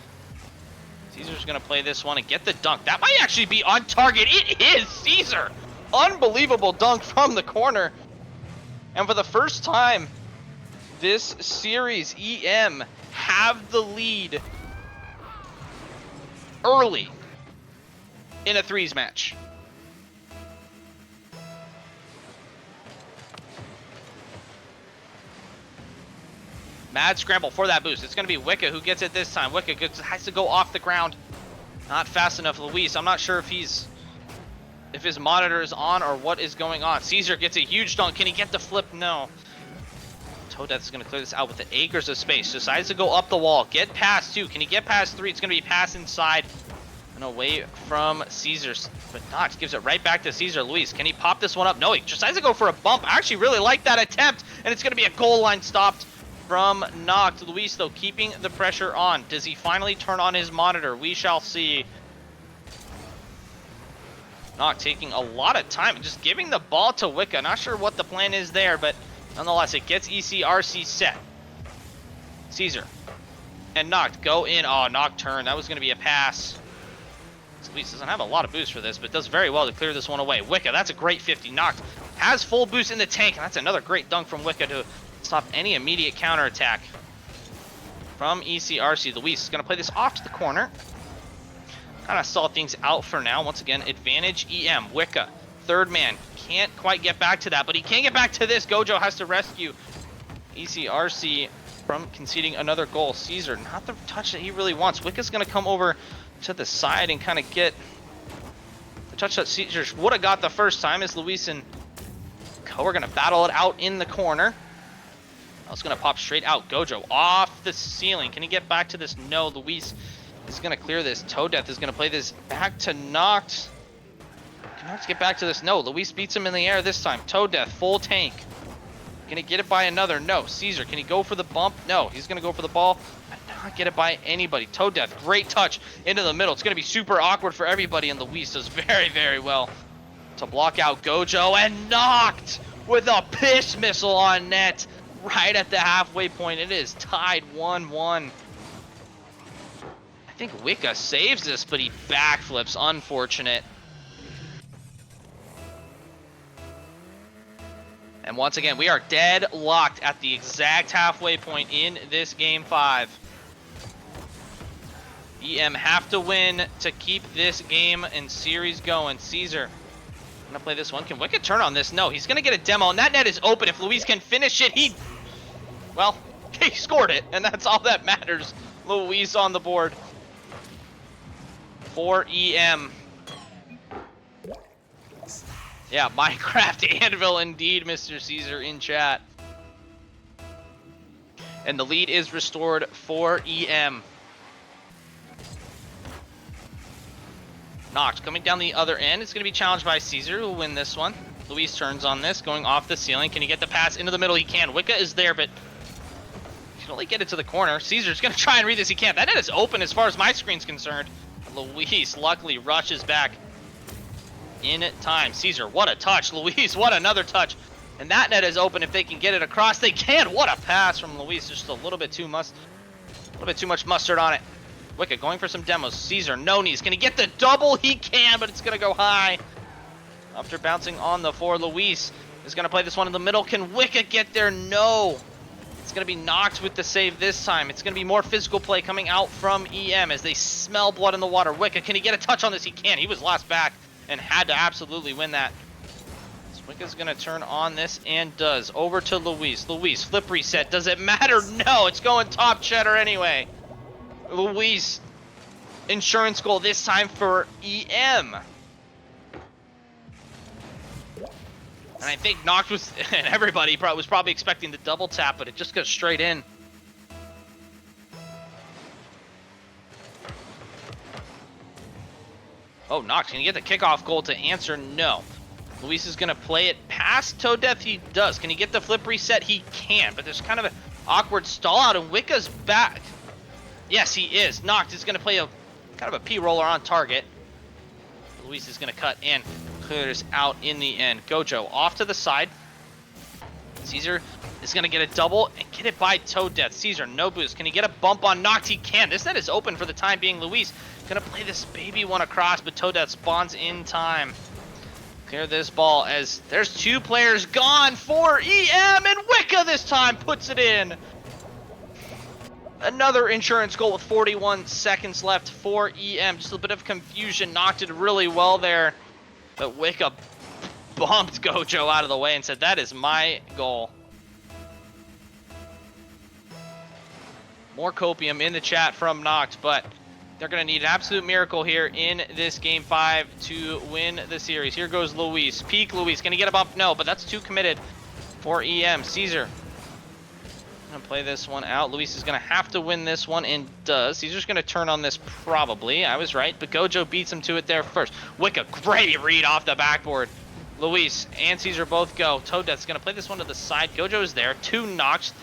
B: Caesar's going to play this one and get the dunk. That might actually be on target. It is Caesar. Unbelievable dunk from the corner. And for the first time this series, EM have the lead early in a 3s match. Mad scramble for that boost. It's going to be Wicca who gets it this time. Wicca has to go off the ground. Not fast enough. Luis, I'm not sure if his monitor is on or what is going on. Caesar gets a huge dunk. Can he get the flip? No. Toadeth is going to clear this out with the acres of space. Decides to go up the wall. Get past 2. Can he get past 3? It's going to be pass inside and away from Caesar. But Noct gives it right back to Caesar. Luis, can he pop this one up? No, he decides to go for a bump. I actually really like that attempt. And it's going to be a goal line stopped from Noct. Luis, though, keeping the pressure on. Does he finally turn on his monitor? We shall see. Noct taking a lot of time and just giving the ball to Wicca. Not sure what the plan is there, but nonetheless, it gets ECRC set. Caesar and Noct go in. Oh, Noct turn. That was going to be a pass. Luis doesn't have a lot of boost for this, but does very well to clear this one away. Wicca, that's a great 50. Noct has full boost in the tank, and that's another great dunk from Wicca to stop any immediate counterattack from ECRC. Luis is going to play this off to the corner. Kind of stall things out for now. Once again, advantage EM. Wicca, third man. Can't quite get back to that, but he can get back to this. Gojo has to rescue ECRC from conceding another goal. Caesar, not the touch that he really wants. Wicca's going to come over to the side and kind of get the touch that Caesar would have got the first time. As Luis and Co are going to battle it out in the corner. I was going to pop straight out. Gojo off the ceiling. Can he get back to this? No. Luis is going to clear this. Toadeth is going to play this back to Noct. Can Noct get back to this? No. Luis beats him in the air this time. Toadeth, full tank. Can he get it by another? No. Caesar, can he go for the bump? No. He's going to go for the ball. But not get it by anybody. Toadeth, great touch into the middle. It's going to be super awkward for everybody, and Luis does very, very well to block out Gojo, and Noct with a piss missile on net. Right at the halfway point. It is tied 1-1. I think Wicca saves this, but he backflips. Unfortunate. And once again, we are dead locked at the exact halfway point in this game 5. EM have to win to keep this game and series going. Caesar gonna play this one. Can Wicca turn on this? No, he's gonna get a demo, and that net is open. If Luis can finish it, he scored it, and that's all that matters. Luis on the board for EM. Yeah, Minecraft Anvil indeed, Mr. Caesar in chat. And the lead is restored for EM. Noct coming down the other end. It's going to be challenged by Caesar, who will win this one. Luis turns on this, going off the ceiling. Can he get the pass into the middle? He can. Wicca is there, but he can only get it to the corner. Caesar's going to try and read this. He can't. That net is open as far as my screen's concerned. Luis luckily rushes back in time. Caesar, what a touch. Luis, what another touch. And that net is open if they can get it across. They can. What a pass from Luis. Just a little bit too much mustard on it. Wicca going for some demos. Caesar, no knees. Can he get the double? He can, but it's going to go high. After bouncing on the floor, Luis is going to play this one in the middle. Can Wicca get there? No. It's going to be knocked with the save this time. It's going to be more physical play coming out from EM as they smell blood in the water. Wicca, can he get a touch on this? He can. He was last back and had to absolutely win that. So Wicca's going to turn on this and does. Over to Luis. Luis, flip reset. Does it matter? No, it's going top cheddar anyway. Luis, insurance goal this time for EM. And I think Noct was, and everybody was probably expecting the double tap, but it just goes straight in. Oh, Noct, can he get the kickoff goal to answer? No. Luis is going to play it past Toe Death. He does. Can he get the flip reset? He can, but there's kind of an awkward stall out, and Wicca's back. Yes, he is. Noct is going to play a kind of a P-roller on target. Luis is going to cut in. Clears out in the end. Gojo off to the side. Caesar is going to get a double and get it by Toe Death. Caesar, no boost. Can he get a bump on Noct? He can. This net is open for the time being. Luis going to play this baby one across, but Toe Death spawns in time. Clear this ball as there's two players gone for EM, and Wicca this time puts it in. Another insurance goal with 41 seconds left for EM. Just a bit of confusion. Knocked it really well there. But Wicca bumped Gojo out of the way and said, that is my goal. More copium in the chat from Noct, but they're going to need an absolute miracle here in this Game 5 to win the series. Here goes Luis. Peak Luis. Can he get a bump? No, but that's too committed for EM. Caesar. Gonna play this one out. Luis is gonna have to win this one and does. Caesar's gonna turn on this probably. I was right, but Gojo beats him to it there first. Wicca, great read off the backboard. Luis and Caesar both go. Toe Death's gonna play this one to the side. Gojo is there. Two knocks.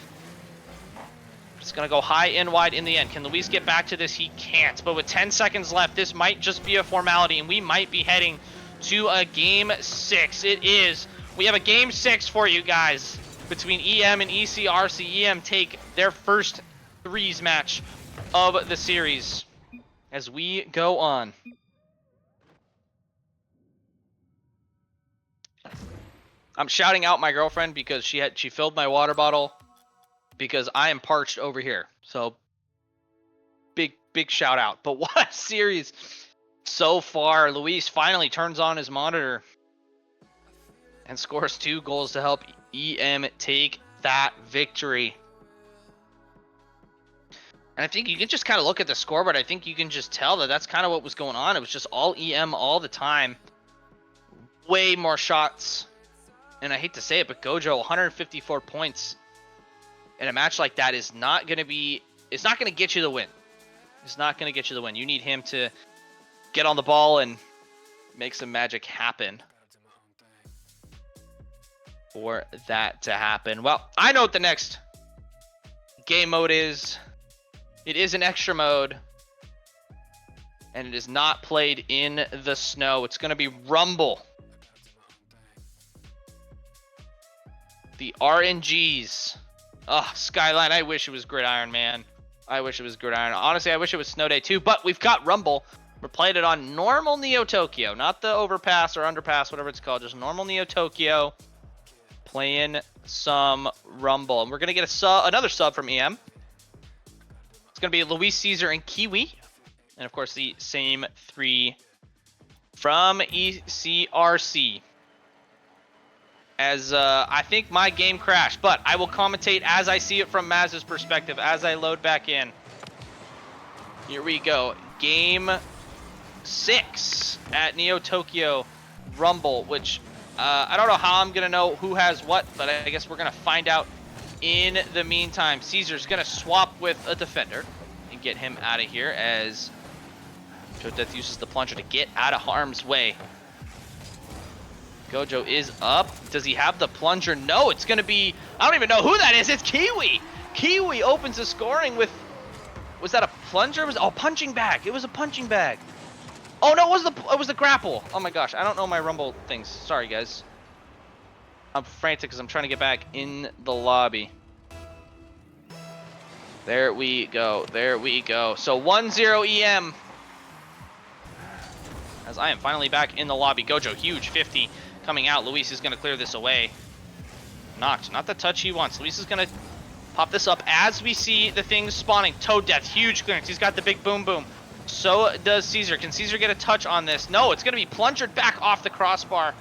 B: It's gonna go high and wide in the end. Can Luis get back to this? He can't. But with 10 seconds left, this might just be a formality, and we might be heading to a Game 6. It is. We have a Game 6 for you guys. Between EM and ECRC, EM take their first threes match of the series as we go on. I'm shouting out my girlfriend because she filled my water bottle because I am parched over here. So big shout out. But what a series so far. Luis finally turns on his monitor and scores 2 goals to help EM take that victory. And I think you can just kind of look at the scoreboard. I think you can just tell that that's kind of what was going on. It was just all EM all the time. Way more shots. And I hate to say it, but Gojo, 154 points in a match like that is not going to be... It's not going to get you the win. It's not going to get you the win. You need him to get on the ball and make some magic happen for that to happen. Well, I know what the next game mode is. It is an extra mode, and it is not played in the snow. It's going to be Rumble. The RNGs. Oh, Skyline. I wish it was Gridiron, man. I wish it was Gridiron. Honestly, I wish it was Snow Day too, but we've got Rumble. We're playing it on normal Neo Tokyo, not the overpass or underpass, whatever it's called, just normal Neo Tokyo. Playing some Rumble. And we're going to get another sub from EM. It's going to be Luis, Caesar, and Kiwi. And, of course, the same 3 from ECRC. As I think my game crashed. But I will commentate as I see it from Maz's perspective as I load back in. Here we go. Game 6 at Neo Tokyo Rumble, which... I don't know how I'm going to know who has what, but I guess we're going to find out in the meantime. Caesar's going to swap with a defender and get him out of here as Toe Death uses the plunger to get out of harm's way. Gojo is up. Does he have the plunger? No, it's going to be... I don't even know who that is. It's Kiwi. Kiwi opens the scoring with... Was that a plunger? Punching bag. It was a punching bag. Oh no, it was the grapple. Oh my gosh, I don't know my Rumble things. Sorry guys. I'm frantic because I'm trying to get back in the lobby. There we go. There we go. So 1-0 EM. As I am finally back in the lobby. Gojo, huge 50 coming out. Luis is going to clear this away. Knocked. Not the touch he wants. Luis is going to pop this up as we see the things spawning. Toad Death, huge clearance. He's got the big boom boom. So does Caesar. Can Caesar get a touch on this? No, it's going to be plungered back off the crossbar.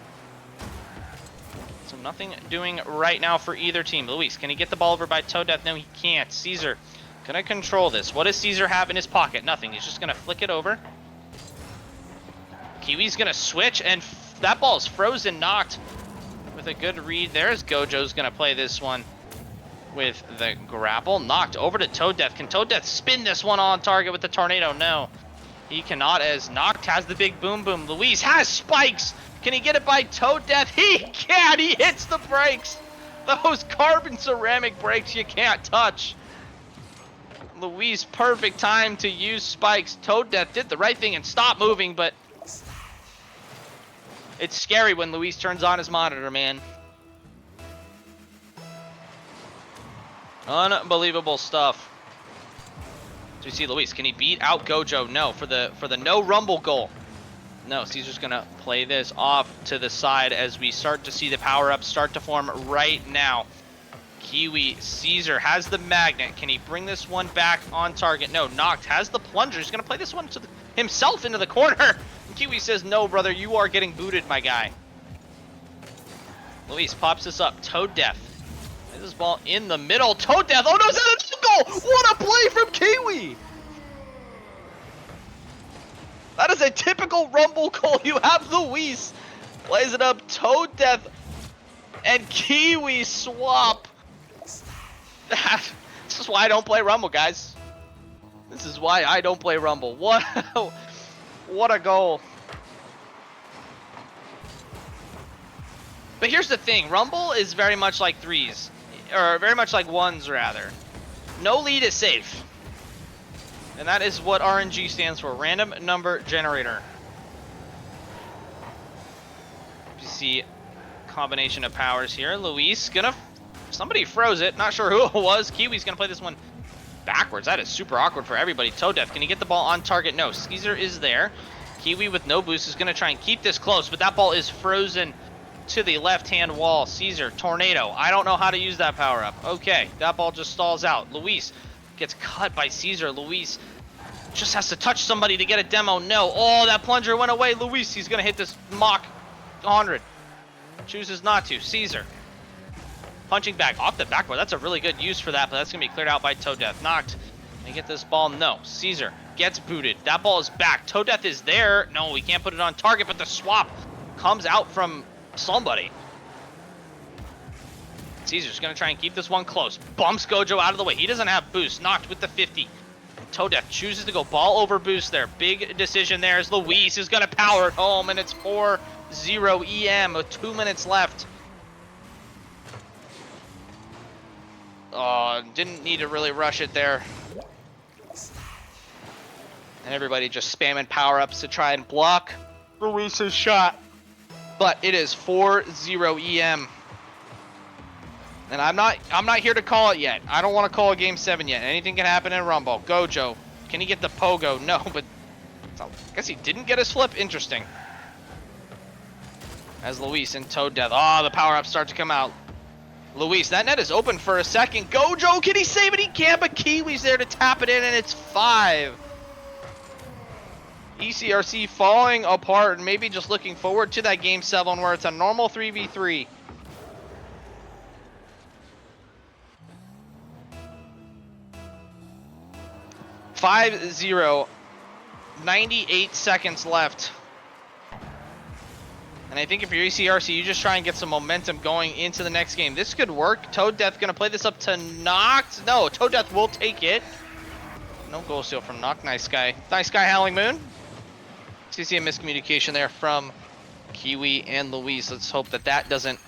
B: So nothing doing right now for either team. Luis, can he get the ball over by Toad Death? No, he can't. Caesar, can I control this? What does Caesar have in his pocket? Nothing. He's just going to flick it over. Kiwi's going to switch, and that ball is frozen, knocked with a good read. There's Gojo's going to play this one with the grapple. Knocked over to Toad Death. Can Toad Death spin this one on target with the tornado? No, he cannot, as Knocked has the big boom boom. Luis has spikes. Can he get it by Toad Death? He can. He hits the brakes. Those carbon ceramic brakes you can't touch. Luis, perfect time to use spikes. Toad Death did the right thing and stopped moving, but it's scary when Luis turns on his monitor, man. Unbelievable stuff. So we see Luis. Can he beat out Gojo? No, for the no rumble goal. No, Caesar's gonna play this off to the side as we start to see the power-ups start to form right now. Kiwi, Caesar has the magnet. Can he bring this one back on target? No, Knocked has the plunger. He's gonna play this one to himself into the corner. And Kiwi says, no, brother, you are getting booted, my guy. Luis pops this up. Toad Death. This ball in the middle. Toad Death. Oh no, is that a goal? What a play from Kiwi! That is a typical Rumble goal. You have Luis plays it up. Toad Death and Kiwi swap. This is why I don't play Rumble, guys. This is why I don't play Rumble. What a goal. But here's the thing. Rumble is very much like threes. Or very much like ones, rather. No lead is safe. And that is what RNG stands for. Random Number Generator. You see combination of powers here. Luis gonna... Somebody froze it. Not sure who it was. Kiwi's gonna play this one backwards. That is super awkward for everybody. Toad Death, can he get the ball on target? No. Caesar is there. Kiwi with no boost is gonna try and keep this close, but that ball is frozen to the left-hand wall. Caesar, tornado. I don't know how to use that power-up. Okay, that ball just stalls out. Luis gets cut by Caesar. Luis just has to touch somebody to get a demo. No. Oh, that plunger went away. Luis, he's going to hit this Mach 100. Chooses not to. Caesar punching back off the backboard. That's a really good use for that, but that's going to be cleared out by Toad Death. Knocked. Can he get this ball? No. Caesar gets booted. That ball is back. Toad Death is there. No, we can't put it on target, but the swap comes out from somebody. Caesar's gonna try and keep this one close. Bumps Gojo out of the way. He doesn't have boost. Knocked with the 50. Toad Death chooses to go ball over boost there. Big decision there as Luis is gonna power it home, and it's 4-0 EM with 2 minutes left. Oh, didn't need to really rush it there. And everybody just spamming power-ups to try and block Luis's shot. But it is 4-0 EM. And I'm not here to call it yet. I don't want to call a game 7 yet. Anything can happen in Rumble. Gojo, can he get the pogo? No, but I guess he didn't get his flip. Interesting. As Luis and Toad Death. Oh, the power-ups start to come out. Luis, that net is open for a second. Gojo, can he save it? He can't, but Kiwi's there to tap it in, and it's 5. ECRC falling apart and maybe just looking forward to that game 7 where it's a normal 3v3. (5-0), 98 seconds left. And I think if you're ECRC, you just try and get some momentum going into the next game. This could work. Toad Death gonna play this up to Knocked. No, Toad Death will take it. No goal steal from Knocked. Nice guy. Nice guy, Howling Moon. So you see a miscommunication there from Kiwi and Luis. Let's hope that that doesn't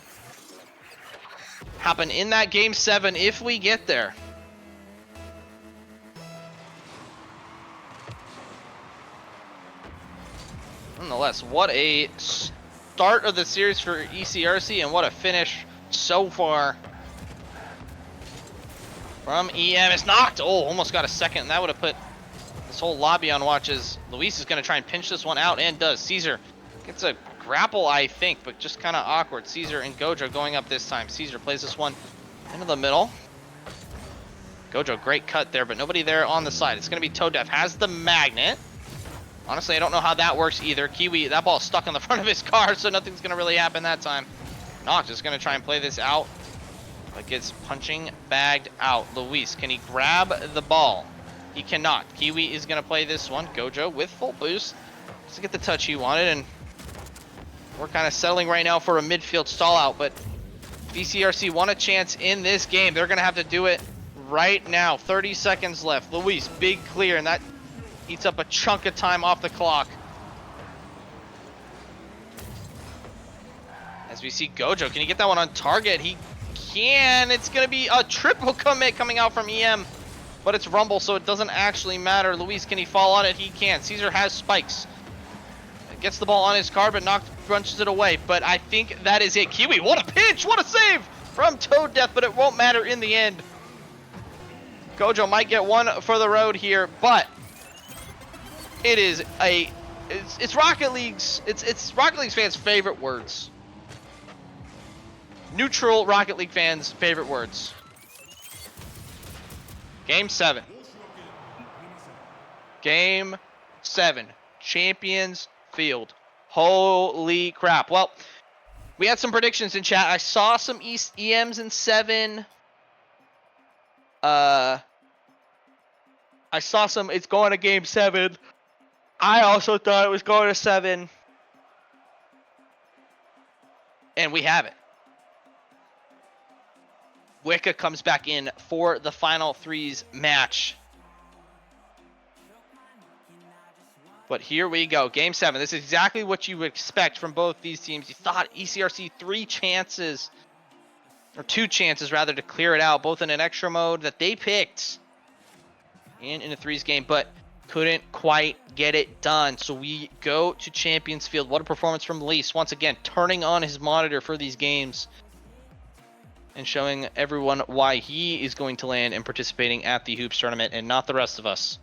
B: happen in that game 7 if we get there. Nonetheless, what a start of the series for ECRC and what a finish so far from EM. It's knocked. Oh, almost got a second. That would have put this whole lobby on watch as Luis is going to try and pinch this one out, and does. Caesar gets a grapple, I think, but just kind of awkward. Caesar and Gojo going up this time. Caesar plays this one into the middle. Gojo, great cut there, but nobody there on the side. It's going to be Toe Death. Has the magnet. Honestly, I don't know how that works either. Kiwi, that ball's stuck on the front of his car, so nothing's going to really happen that time. Noct is going to try and play this out, but gets punching bagged out. Luis, can he grab the ball? He cannot. Kiwi is going to play this one. Gojo with full boost to get the touch he wanted, and we're kind of settling right now for a midfield stall out, but VCRC want a chance in this game. They're going to have to do it right now. 30 seconds left. Luis, big clear, and that eats up a chunk of time off the clock. As we see Gojo, can he get that one on target? He can. It's going to be a triple commit coming out from EM, but it's Rumble, so it doesn't actually matter. Luis, can he fall on it? He can. Caesar has spikes. Gets the ball on his card, but Noct punches it away. But I think that is it. Kiwi, what a pinch! What a save from Toe Death, but it won't matter in the end. Gojo might get one for the road here, but it is it's Rocket League's Rocket League's fans' favorite words. Neutral Rocket League fans' favorite words. Game 7. Game 7. Champions Field. Holy crap. Well, we had some predictions in chat. I saw some EMs in 7. I saw some, it's going to game 7. I also thought it was going to 7. And we have it. Wicca comes back in for the final threes match. But here we go, game 7. This is exactly what you would expect from both these teams. You thought ECRC 3 chances, or 2 chances rather, to clear it out, both in an extra mode that they picked and in a threes game, but couldn't quite get it done. So we go to Champions Field. What a performance from Luis, once again turning on his monitor for these games and showing everyone why he is going to land and participating at the Hoops tournament and not the rest of us.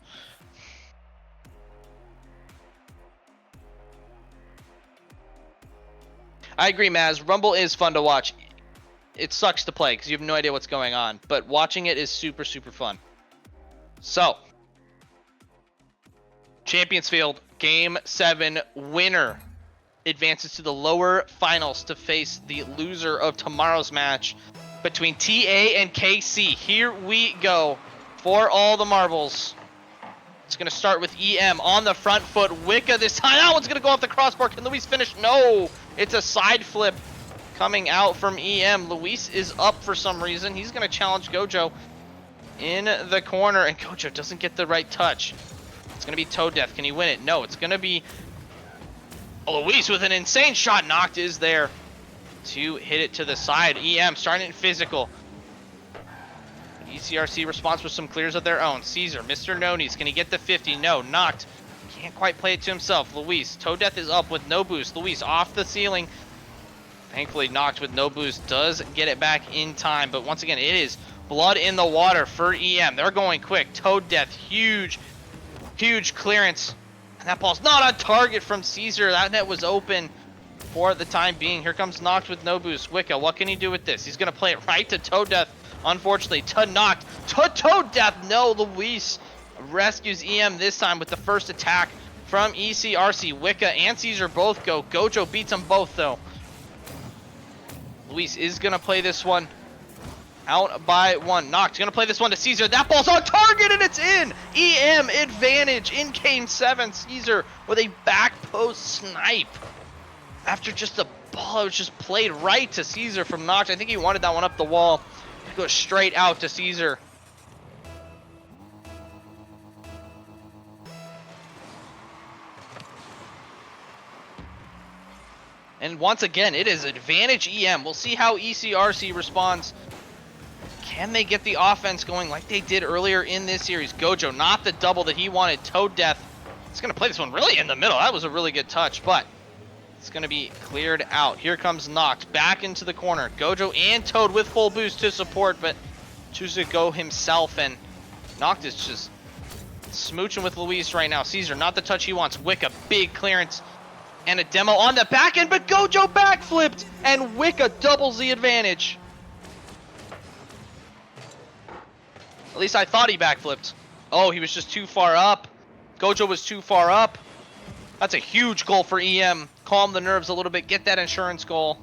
B: I agree, Maz. Rumble is fun to watch. It sucks to play because you have no idea what's going on, but watching it is super, super fun. So, Champions Field, Game 7 winner advances to the lower finals to face the loser of tomorrow's match between TA and KC. Here we go for all the marbles. It's going to start with EM on the front foot. Wicca this time. That one's going to go off the crossbar. Can Luis finish? No. It's a side flip coming out from EM. Luis is up for some reason. He's going to challenge Gojo in the corner, and Gojo doesn't get the right touch. It's going to be Toe Death. Can he win it? No. It's going to be Luis with an insane shot. Noct is there to hit it to the side. EM starting it physical. ECRC responds with some clears of their own. Caesar, Mr. Nonies, can he get the 50? No. Noct can't quite play it to himself. Luis, Toe Death is up with no boost. Luis off the ceiling. Thankfully, Noct with no boost does get it back in time. But once again, it is blood in the water for EM. They're going quick. Toe Death, huge clearance. And that ball's not on target from Caesar. That net was open for the time being. Here comes Noct with no boost. Wicca, what can he do with this? He's going to play it right to Toe Death. Unfortunately, to Noct, to Toe Death. No, Luis rescues EM this time with the first attack from ECRC. Wicca and Caesar both go. Gojo beats them both, though. Luis is going to play this one out by 1. Noct going to play this one to Caesar. That ball's on target, and it's in. EM advantage in game 7. Caesar with a back post snipe. After just a ball, it was just played right to Caesar from Noct. I think he wanted that one up the wall. It goes straight out to Caesar. And once again, it is advantage EM. We'll see how ECRC responds. Can they get the offense going like they did earlier in this series? Gojo, not the double that he wanted. Toe Death is going to play this one really in the middle. That was a really good touch, but It's going to be cleared out. Here comes Noct back into the corner. Gojo and Toad with full boost to support, but chooses to go himself, and Noct is just smooching with Luis right now. Caesar, not the touch he wants. Wicca, big clearance, and a demo on the back end, but Gojo backflipped, and Wicca doubles the advantage. At least I thought he backflipped. Oh, he was just too far up. Gojo was too far up. That's a huge goal for EM. Calm the nerves a little bit. Get that insurance goal.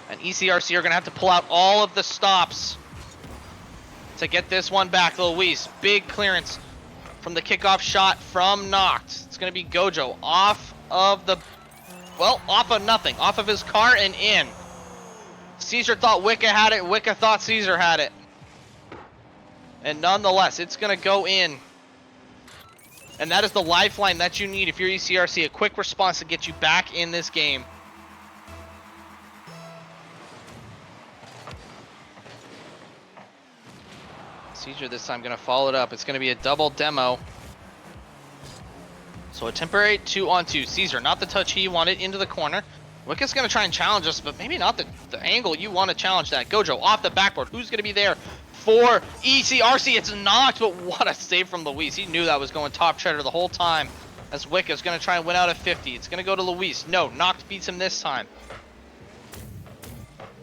B: And ECRC are going to have to pull out all of the stops to get this one back. Luis, big clearance from the kickoff shot from Noct. It's going to be Gojo off of the, well, off of nothing. Off of his car and in. Caesar thought Wicca had it. Wicca thought Caesar had it. And nonetheless, it's going to go in. And that is the lifeline that you need if you're ECRC. A quick response to get you back in this game. Caesar this time going to follow it up. It's going to be a double demo. So a temporary 2-on-2. Caesar, not the touch he wanted, into the corner. Wicca's going to try and challenge us, but maybe not the angle you want to challenge that. Gojo off the backboard. Who's going to be there for ECRC? It's not, but what a save from Luis. He knew that was going top treader the whole time, as Wicca's going to try and win out of 50. It's going to go to Luis. No, Noct beats him this time.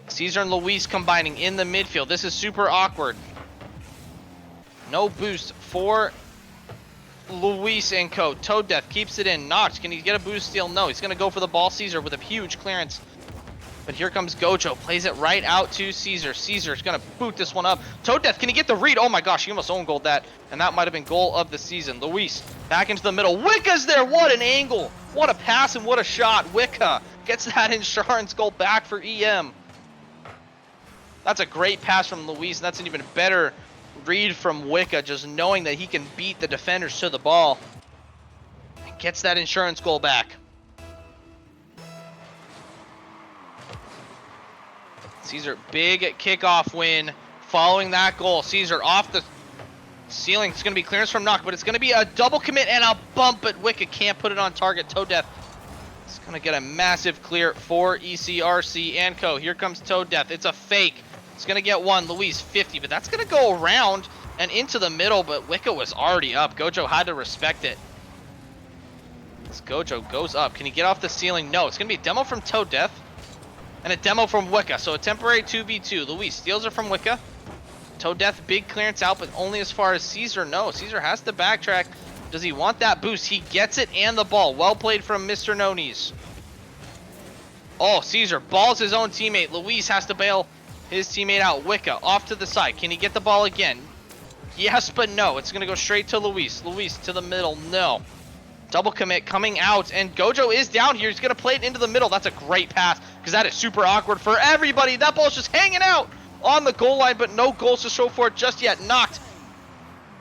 B: Caesar and Luis combining in the midfield. This is super awkward. No boost for Luis and co. Toad Death keeps it in. Noct, can he get a boost steal? No, he's going to go for the ball. Caesar with a huge clearance. But here comes Gojo. Plays it right out to Caesar. Caesar's going to boot this one up. Toad Death, can he get the read? Oh my gosh, he almost own goaled that. And that might have been goal of the season. Luis back into the middle. Wicca's there. What an angle. What a pass and what a shot. Wicca gets that insurance goal back for EM. That's a great pass from Luis. And that's an even better read from Wicca, just knowing that he can beat the defenders to the ball. And gets that insurance goal back. Caesar, big kickoff win following that goal. Caesar off the ceiling. It's going to be clearance from Noct, but it's going to be a double commit and a bump, but Wicca can't put it on target. Toad Death is going to get a massive clear for ECRC and co. Here comes Toad Death. It's a fake. It's going to get one. Luis 50, but that's going to go around and into the middle, but Wicca was already up. Gojo had to respect it. As Gojo goes up. Can he get off the ceiling? No. It's going to be a demo from Toad Death and a demo from Wicca. So a temporary 2v2. Luis steals it from Wicca. Toad Death, big clearance out, but only as far as Caesar. No, Caesar has to backtrack. Does he want that boost? He gets it and the ball. Well played from Mr. No Knees. Oh, Caesar balls his own teammate. Luis has to bail his teammate out. Wicca off to the side. Can he get the ball again? Yes, but no. It's going to go straight to Luis. Luis to the middle. No. Double commit coming out, and Gojo is down here. He's going to play it into the middle. That's a great pass, because that is super awkward for everybody. That ball's just hanging out on the goal line, but no goals to show for it just yet. Noct.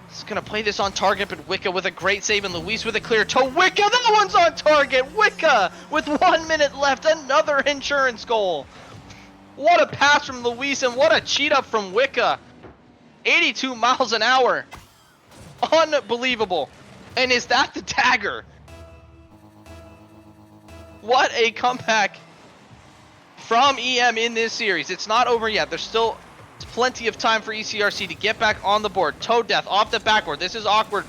B: He's going to play this on target, but Wicca with a great save, and Luis with a clear to Wicca. That one's on target. Wicca with 1 minute left. Another insurance goal. What a pass from Luis, and what a cheat up from Wicca. 82 miles an hour. Unbelievable. And is that the dagger? What a comeback from EM in this series. It's not over yet. There's still plenty of time for ECRC to get back on the board. Toad Death off the backward. This is awkward.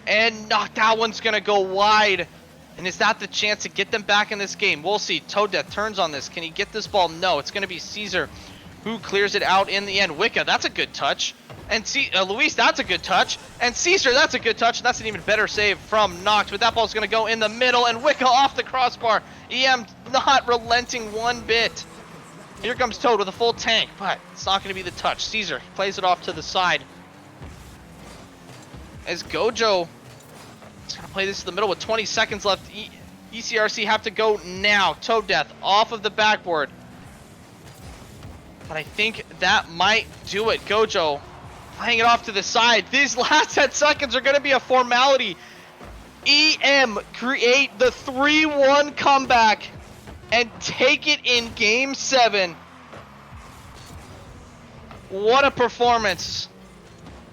B: And not that one's going to go wide. And is that the chance to get them back in this game? We'll see. Toad Death turns on this. Can he get this ball? No. It's going to be Caesar who clears it out in the end. Wicca, that's a good touch. And Luis, that's a good touch. And Caesar, that's a good touch. And that's an even better save from Noct. But that ball's going to go in the middle. And Wicca off the crossbar. EM not relenting one bit. Here comes Toad with a full tank. But it's not going to be the touch. Caesar plays it off to the side. As Gojo is going to play this to the middle with 20 seconds left. ECRC have to go now. Toad Death off of the backboard. But I think that might do it. Gojo playing it off to the side. These last 10 seconds are going to be a formality. EM create the 3-1 comeback and take it in Game 7. What a performance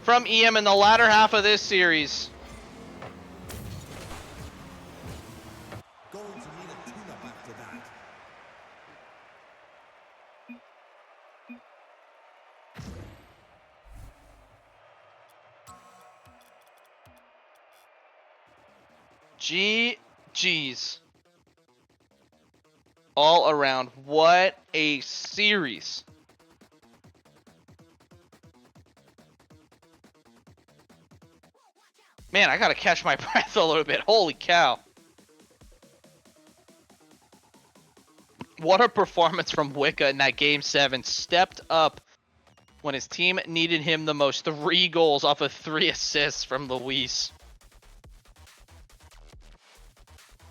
B: from EM in the latter half of this series. GG's. All around. What a series. Man, I gotta catch my breath a little bit. Holy cow. What a performance from Wicca in that Game 7. Stepped up when his team needed him the most. 3 goals off of 3 assists from Luis.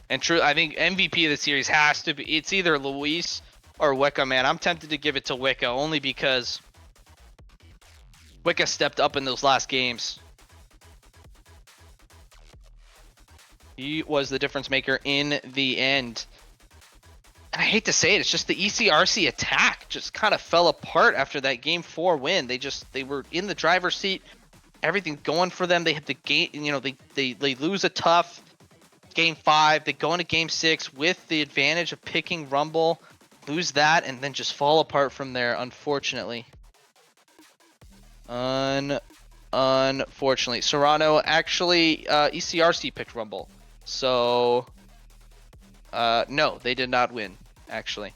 B: And true, I think MVP of the series has to be, it's either Luis or Wicca, man. I'm tempted to give it to Wicca only because Wicca stepped up in those last games. He was the difference maker in the end. And I hate to say it, it's just the ECRC attack just kind of fell apart after that Game 4 win. They were in the driver's seat, everything going for them. They had the game, they lose a tough Game 5. They go into Game 6 with the advantage of picking Rumble, lose that, and then just fall apart from there, unfortunately. Unfortunately. Serrano actually, ECRC picked Rumble. So, no, they did not win, actually.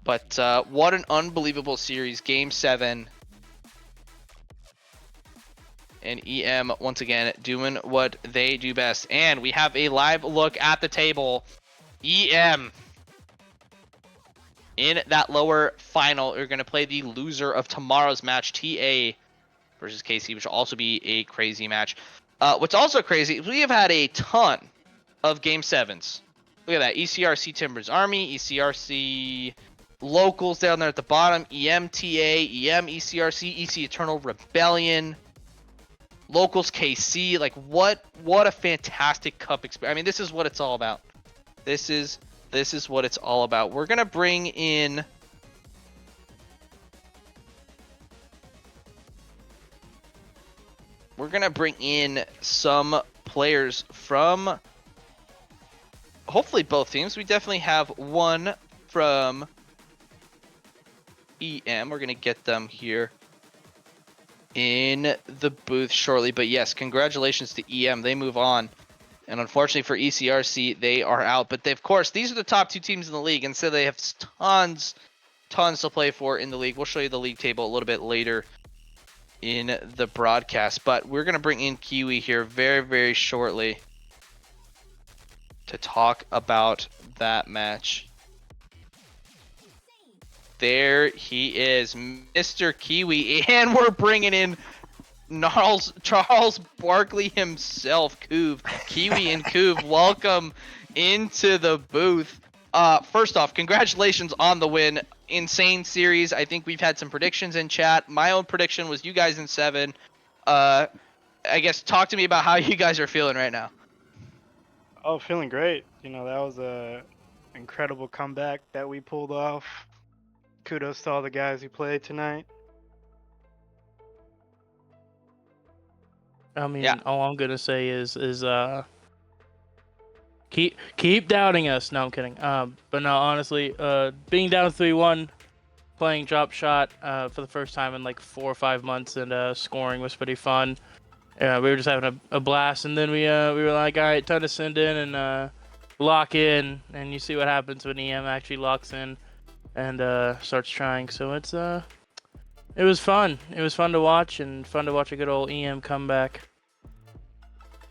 B: But what an unbelievable series. Game 7. And EM, once again, doing what they do best. And we have a live look at the table. EM in that lower final are going to play the loser of tomorrow's match, TA versus KC, which will also be a crazy match. What's also crazy is we have had a ton of Game 7s. Look at that. ECRC Timbers Army, ECRC Locals down there at the bottom, EMTA, EM ECRC, EC Eternal Rebellion, Locals KC. Like, what a fantastic cup experience. I mean, this is what it's all about. This is what it's all about. We're gonna bring in some players from hopefully both teams. We definitely have one from EM. We're gonna get them here in the booth shortly. But yes, congratulations to EM. They move on. And unfortunately for ECRC, they are out. But they, of course, these are the top 2 teams in the league, and so they have tons to play for in the league. We'll show you the league table a little bit later in the broadcast. But we're going to bring in Kiwi here very, very shortly to talk about that match. There he is, Mr. Kiwi, and we're bringing in Charles Barkley himself, Kuv. Kiwi and Kuv, welcome into the booth. First off, congratulations on the win. Insane series. I think we've had some predictions in chat. My own prediction was you guys in 7. I guess talk to me about how you guys are feeling right now.
C: Oh, feeling great. You know, that was a incredible comeback that we pulled off. Kudos to all the guys who played tonight.
D: I mean, all I'm gonna say is keep doubting us. No, I'm kidding. But no, honestly, being down 3-1, playing drop shot for the first time in like 4 or 5 months, and scoring was pretty fun. We were just having a blast, and then we were like, all right, time to send in and lock in, and you see what happens when EM actually locks in and starts trying. So it was fun. It was fun to watch, and fun to watch a good old EM comeback.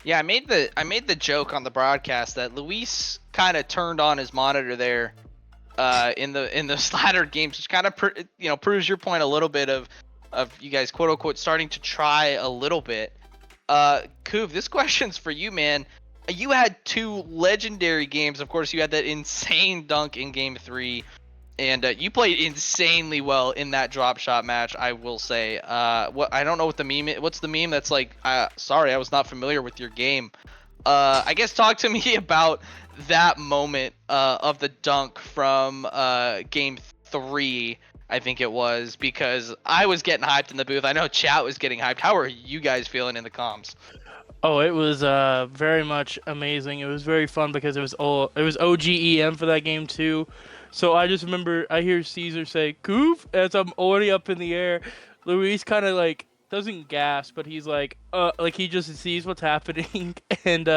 B: Yeah, I made the joke on the broadcast that Luis kind of turned on his monitor there in the latter games, which kind of proves your point a little bit of you guys quote unquote starting to try a little bit. Kuv, this question's for you, man. You had 2 legendary games. Of course, you had that insane dunk in Game 3. And you played insanely well in that drop shot match, I will say. I don't know what the meme is. What's the meme that's like, sorry, I was not familiar with your game. I guess talk to me about that moment of the dunk from Game 3, I think it was, because I was getting hyped in the booth. I know chat was getting hyped. How are you guys feeling in the comms?
D: Oh, it was very much amazing. It was very fun because it was OGEM for that game too. So I just remember I hear Caesar say "Goof" as I'm already up in the air. Luis kind of like doesn't gasp, but he's like he just sees what's happening, and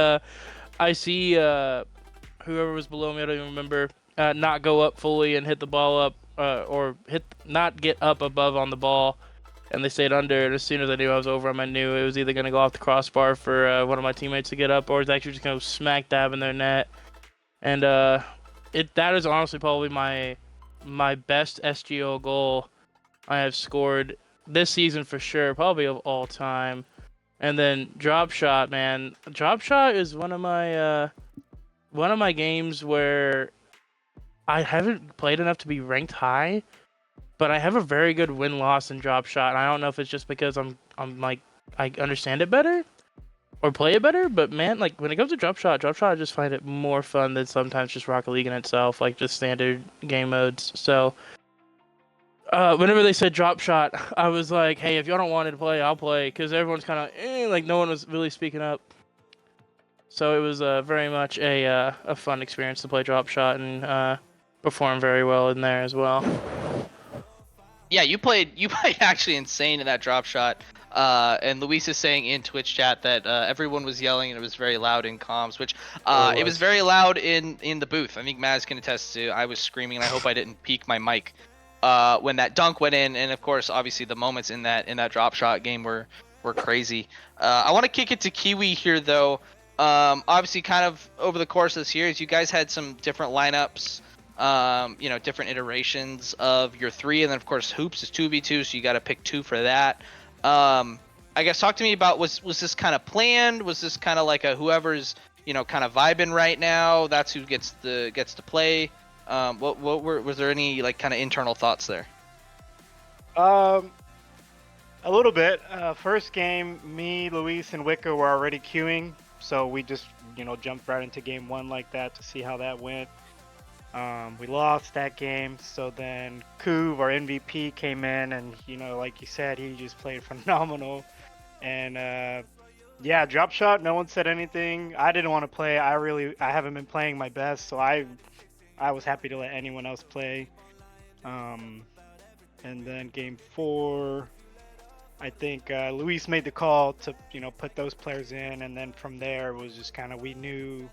D: I see whoever was below me, I don't even remember, not go up fully and hit the ball up, or not get up above on the ball, and they stayed under. And as soon as I knew I was over them, I knew it was either going to go off the crossbar for one of my teammates to get up, or it's actually just going to smack dab in their net. And that is honestly probably my best SGO goal I have scored this season for sure, probably of all time. And then drop shot, man. Drop shot is one of my games where I haven't played enough to be ranked high, but I have a very good win-loss in drop shot. And I don't know if it's just because I'm like I understand it better or play it better, but man, like when it comes to drop shot, I just find it more fun than sometimes just Rocket League in itself, like just standard game modes. So whenever they said drop shot, I was like, hey, if y'all don't want to play, I'll play, because everyone's kind of like no one was really speaking up. So it was very much a fun experience to play drop shot and perform very well in there as well.
B: Yeah, you played actually insane in that drop shot. And Luis is saying in Twitch chat that everyone was yelling and it was very loud in comms, which it was very loud in the booth. I think Maz can attest to. I was screaming, and I hope I didn't peak my mic when that dunk went in. And of course, obviously the moments in that drop shot game were crazy. I want to kick it to Kiwi here though. Obviously, kind of over the course of this year, you guys had some different lineups. Different iterations of your 3, and then of course hoops is 2v2, so you got to pick 2 for that. I guess talk to me about was this kind of planned? Was this kind of like a whoever's kind of vibing right now, that's who gets to play? Was there any like kind of internal thoughts there?
C: A little bit. First game, me, Luis, and Wicca were already queuing, so we just jumped right into game 1 like that to see how that went. We lost that game, so then Kuv, our MVP, came in, and like you said, he just played phenomenal. And yeah, drop shot, no one said anything. I didn't want to play. I haven't been playing my best, so I was happy to let anyone else play. And then game 4, I think Luis made the call to put those players in, and then from there it was just kind of we knew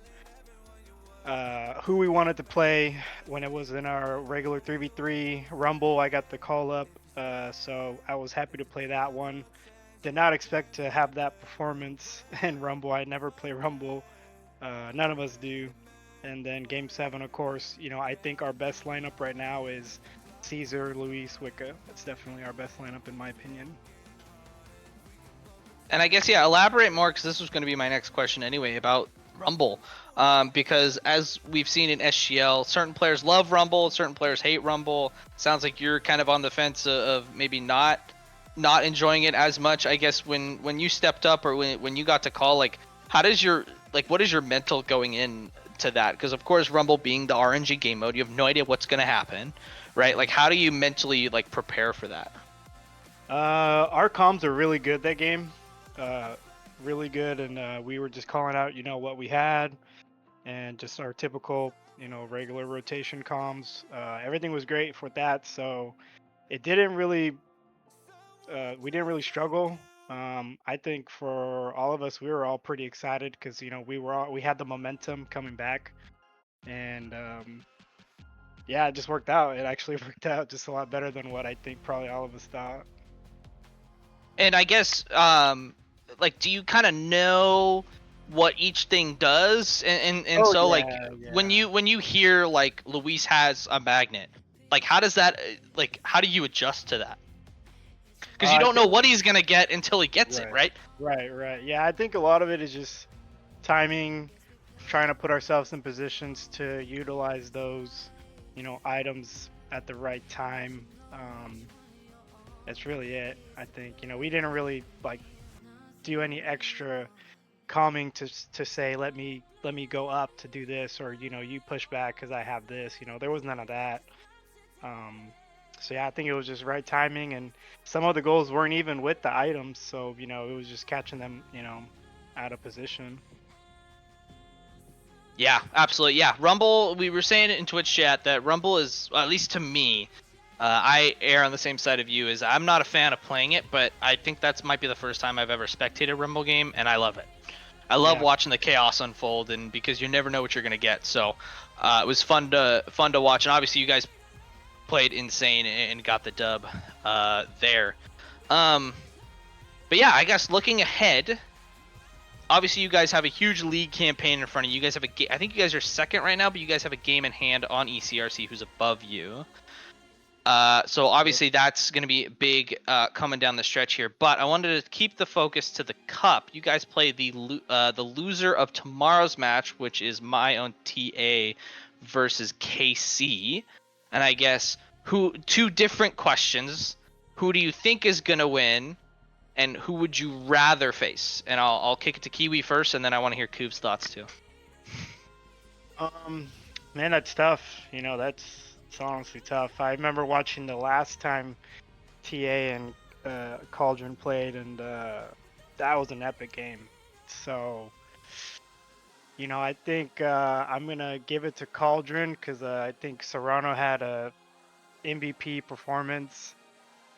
C: who we wanted to play when it was in our regular 3v3 Rumble. I got the call up, so I was happy to play that one. Did not expect to have that performance in Rumble. I never play Rumble. None of us do. And then game 7, of course, I think our best lineup right now is Caesar, Luis, Wicca. That's definitely our best lineup in my opinion.
B: And I guess, yeah, elaborate more, because this was going to be my next question anyway about Rumble. Because as we've seen in SGL, certain players love Rumble, certain players hate Rumble. Sounds like you're kind of on the fence of maybe not enjoying it as much. I guess when you stepped up, or when you got to call, like, what is your mental going in to that? Because of course, Rumble being the RNG game mode, you have no idea what's going to happen, right? Like, how do you mentally like prepare for that?
C: Our comms are really good that game. Really good, and we were just calling out what we had, and just our typical regular rotation comms. Everything was great for that, so it didn't really we didn't really struggle. I think for all of us, we were all pretty excited because we had the momentum coming back, and yeah, it just worked out. It actually worked out just a lot better than what I think probably all of us thought.
B: And I guess like, do you kind of know what each thing does? And so
C: yeah,
B: like
C: yeah.
B: when you hear like Luis has a magnet, like how does that, like how do you adjust to that? Because you don't know what he's gonna get until he gets it, right?
C: Right. Yeah, I think a lot of it is just timing, trying to put ourselves in positions to utilize those, items at the right time. That's really it. I think we didn't really like do any extra calming to say let me go up to do this, or you push back because I have this. There was none of that. So yeah, I think it was just right timing, and some of the goals weren't even with the items, so it was just catching them out of position.
B: Yeah, absolutely. Yeah, Rumble. We were saying it in Twitch chat that Rumble is, at least to me, I err on the same side of you. Is I'm not a fan of playing it, but I think that's might be the first time I've ever spectated a Rumble game, and I love it. I love
C: Yeah.
B: watching the chaos unfold, and because you never know what you're gonna get. So it was fun to watch, and obviously you guys played insane and got the dub there. But yeah, I guess looking ahead, obviously you guys have a huge league campaign in front of you. You guys have I think you guys are second right now, but you guys have a game in hand on ECRC, who's above you. So obviously that's going to be big coming down the stretch here. But I wanted to keep the focus to the cup. You guys play the loser of tomorrow's match, which is my own TA versus KC. And I guess two different questions. Who do you think is going to win? And who would you rather face? And I'll kick it to Kiwi first, and then I want to hear Koob's thoughts too.
C: Man, that's tough. You know, that's honestly tough. I remember watching the last time TA and Cauldron played, and that was an epic game. So, you know, I think I'm gonna give it to Cauldron because I think Serrano had a MVP performance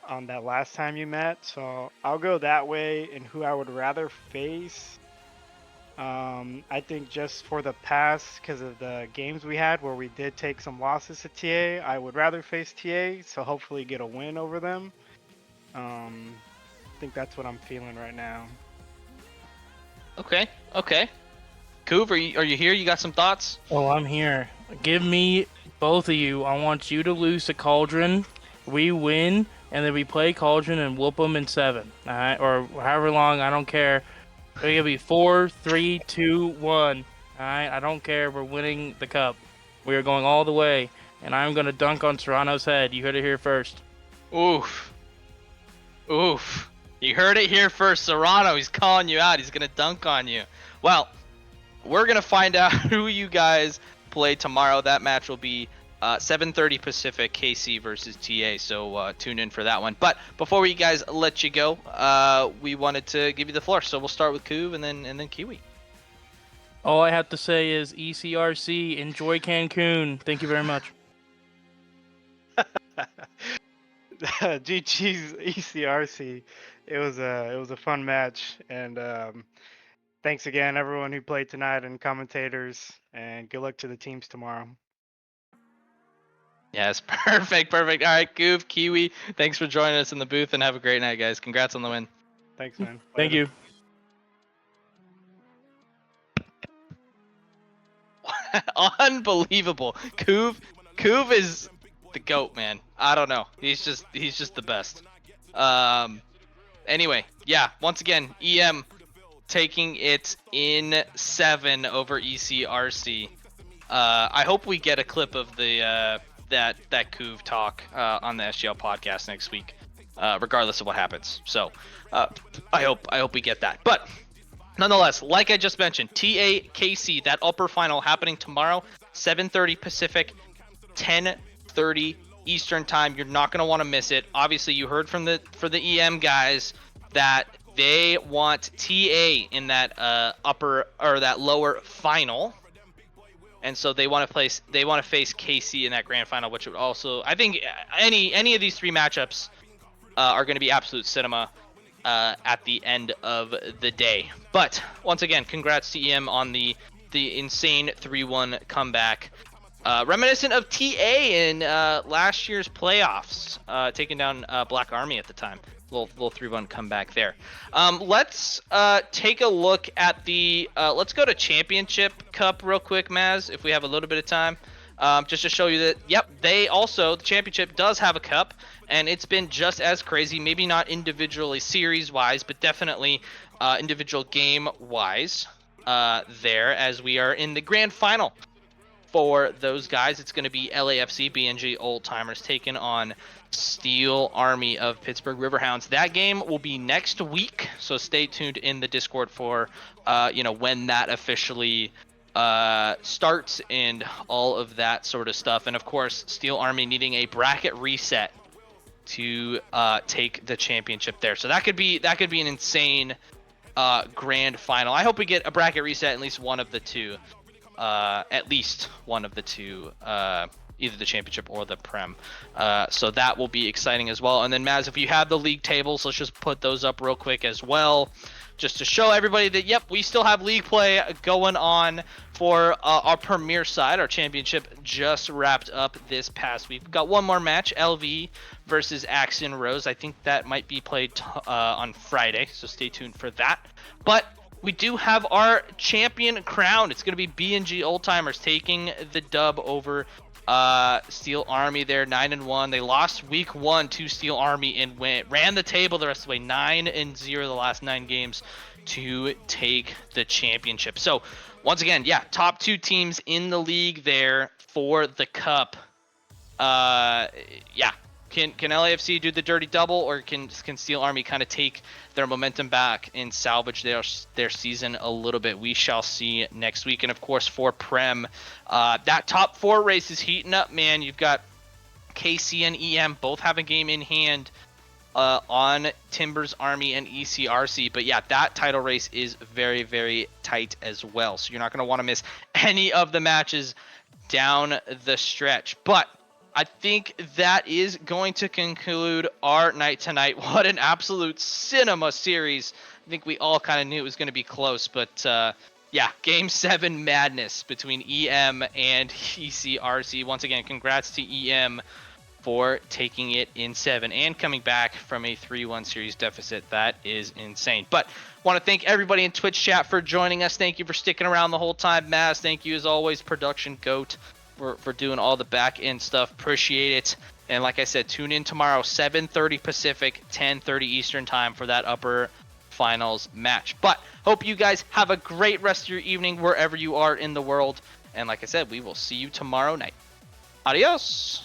C: on that last time you met. So I'll go that way. And who I would rather face, I think just for the past, because of the games we had where we did take some losses to TA, I would rather face TA. So hopefully get a win over them. I think that's what I'm feeling right now.
B: Okay. Koob, are you here? You got some thoughts?
D: Oh, I'm here. Give me both of you. I want you to lose to Cauldron. We win, and then we play Cauldron and whoop them in 7. All right, or however long. I don't care. It's gonna be 4, 3, 2, 1. All right, I don't care. We're winning the cup. We are going all the way, and I'm gonna dunk on Serrano's head. You heard it here first.
B: Oof. You heard it here first. Serrano, he's calling you out. He's gonna dunk on you. Well, we're gonna find out who you guys play tomorrow. That match will be 7:30 Pacific, KC versus TA. So tune in for that one. But before we guys let you go, we wanted to give you the floor. So we'll start with Koob and then Kiwi.
D: All I have to say is ECRC. Enjoy Cancun. Thank you very much.
C: GG's ECRC. It was a fun match, and thanks again everyone who played tonight and commentators, and good luck to the teams tomorrow.
B: Yes, perfect. All right, Koob, Kiwi, thanks for joining us in the booth, and have a great night, guys. Congrats on the win.
C: Thanks, man.
D: Thank
C: Later.
B: you. Unbelievable. Koob is the GOAT, man. I don't know. He's just the best. Anyway, yeah, once again, EM taking it in 7 over ECRC. I hope we get a clip of the that Koob talk on the SGL podcast next week, regardless of what happens. So I hope we get that. But nonetheless, like I just mentioned, TA KC, that upper final happening tomorrow, 7:30 Pacific, 10:30 Eastern time. You're not gonna want to miss it. Obviously, you heard from the EM guys that they want TA in that upper or that lower final. And so they want to face KC in that grand final, which would also, I think, any of these 3 matchups are going to be absolute cinema at the end of the day. But once again, congrats to EM on the insane 3-1 comeback, reminiscent of TA in last year's playoffs, taking down Black Army at the time. Little 3-1 comeback there. Let's take a look at the let's go to Championship Cup real quick, Maz, if we have a little bit of time, just to show you that the Championship does have a cup, and it's been just as crazy. Maybe not individually series wise, but definitely individual game wise there, as we are in the grand final. For those guys, it's going to be LAFC BNG Old Timers taking on Steel Army of Pittsburgh Riverhounds. That game will be next week, so stay tuned in the Discord for when that officially starts and all of that sort of stuff. And of course, Steel Army needing a bracket reset to take the championship there. So that could be an insane grand final. I hope we get a bracket reset, at least one of the two. Either the championship or the Prem. So that will be exciting as well. And then Maz, if you have the league tables, let's just put those up real quick as well. just to show everybody that, yep, we still have league play going on for our premier side. Our championship just wrapped up this past week. We've got one more match, LV versus Axion Rose. I think that might be played on Friday, so stay tuned for that. But we do have our champion crowned. It's going to be B&G Old Timers taking the dub over Steel Army there, 9-1. They lost week 1 to Steel Army and ran the table the rest of the way, 9-0 the last 9 games to take the championship. So once again, yeah, top 2 teams in the league there for the cup. Yeah. Can LAFC do the dirty double, or can Steel Army kind of take their momentum back and salvage their season a little bit? We shall see next week. And of course, for Prem, that top 4 race is heating up, man. You've got KC and EM both have a game in hand on Timbers Army and ECRC. But yeah, that title race is very, very tight as well. So you're not going to want to miss any of the matches down the stretch. But I think that is going to conclude our night tonight. What an absolute cinema series. I think we all kind of knew it was going to be close, but yeah, Game 7 madness between EM and ECRC. Once again, congrats to EM for taking it in 7 and coming back from a 3-1 series deficit. That is insane. But want to thank everybody in Twitch chat for joining us. Thank you for sticking around the whole time. Maz, thank you as always. Production Goat for doing all the back end stuff. Appreciate it. And like I said, tune in tomorrow, 7:30 Pacific, 10:30 Eastern time for that upper finals match. But hope you guys have a great rest of your evening wherever you are in the world. And like I said, we will see you tomorrow night. Adios.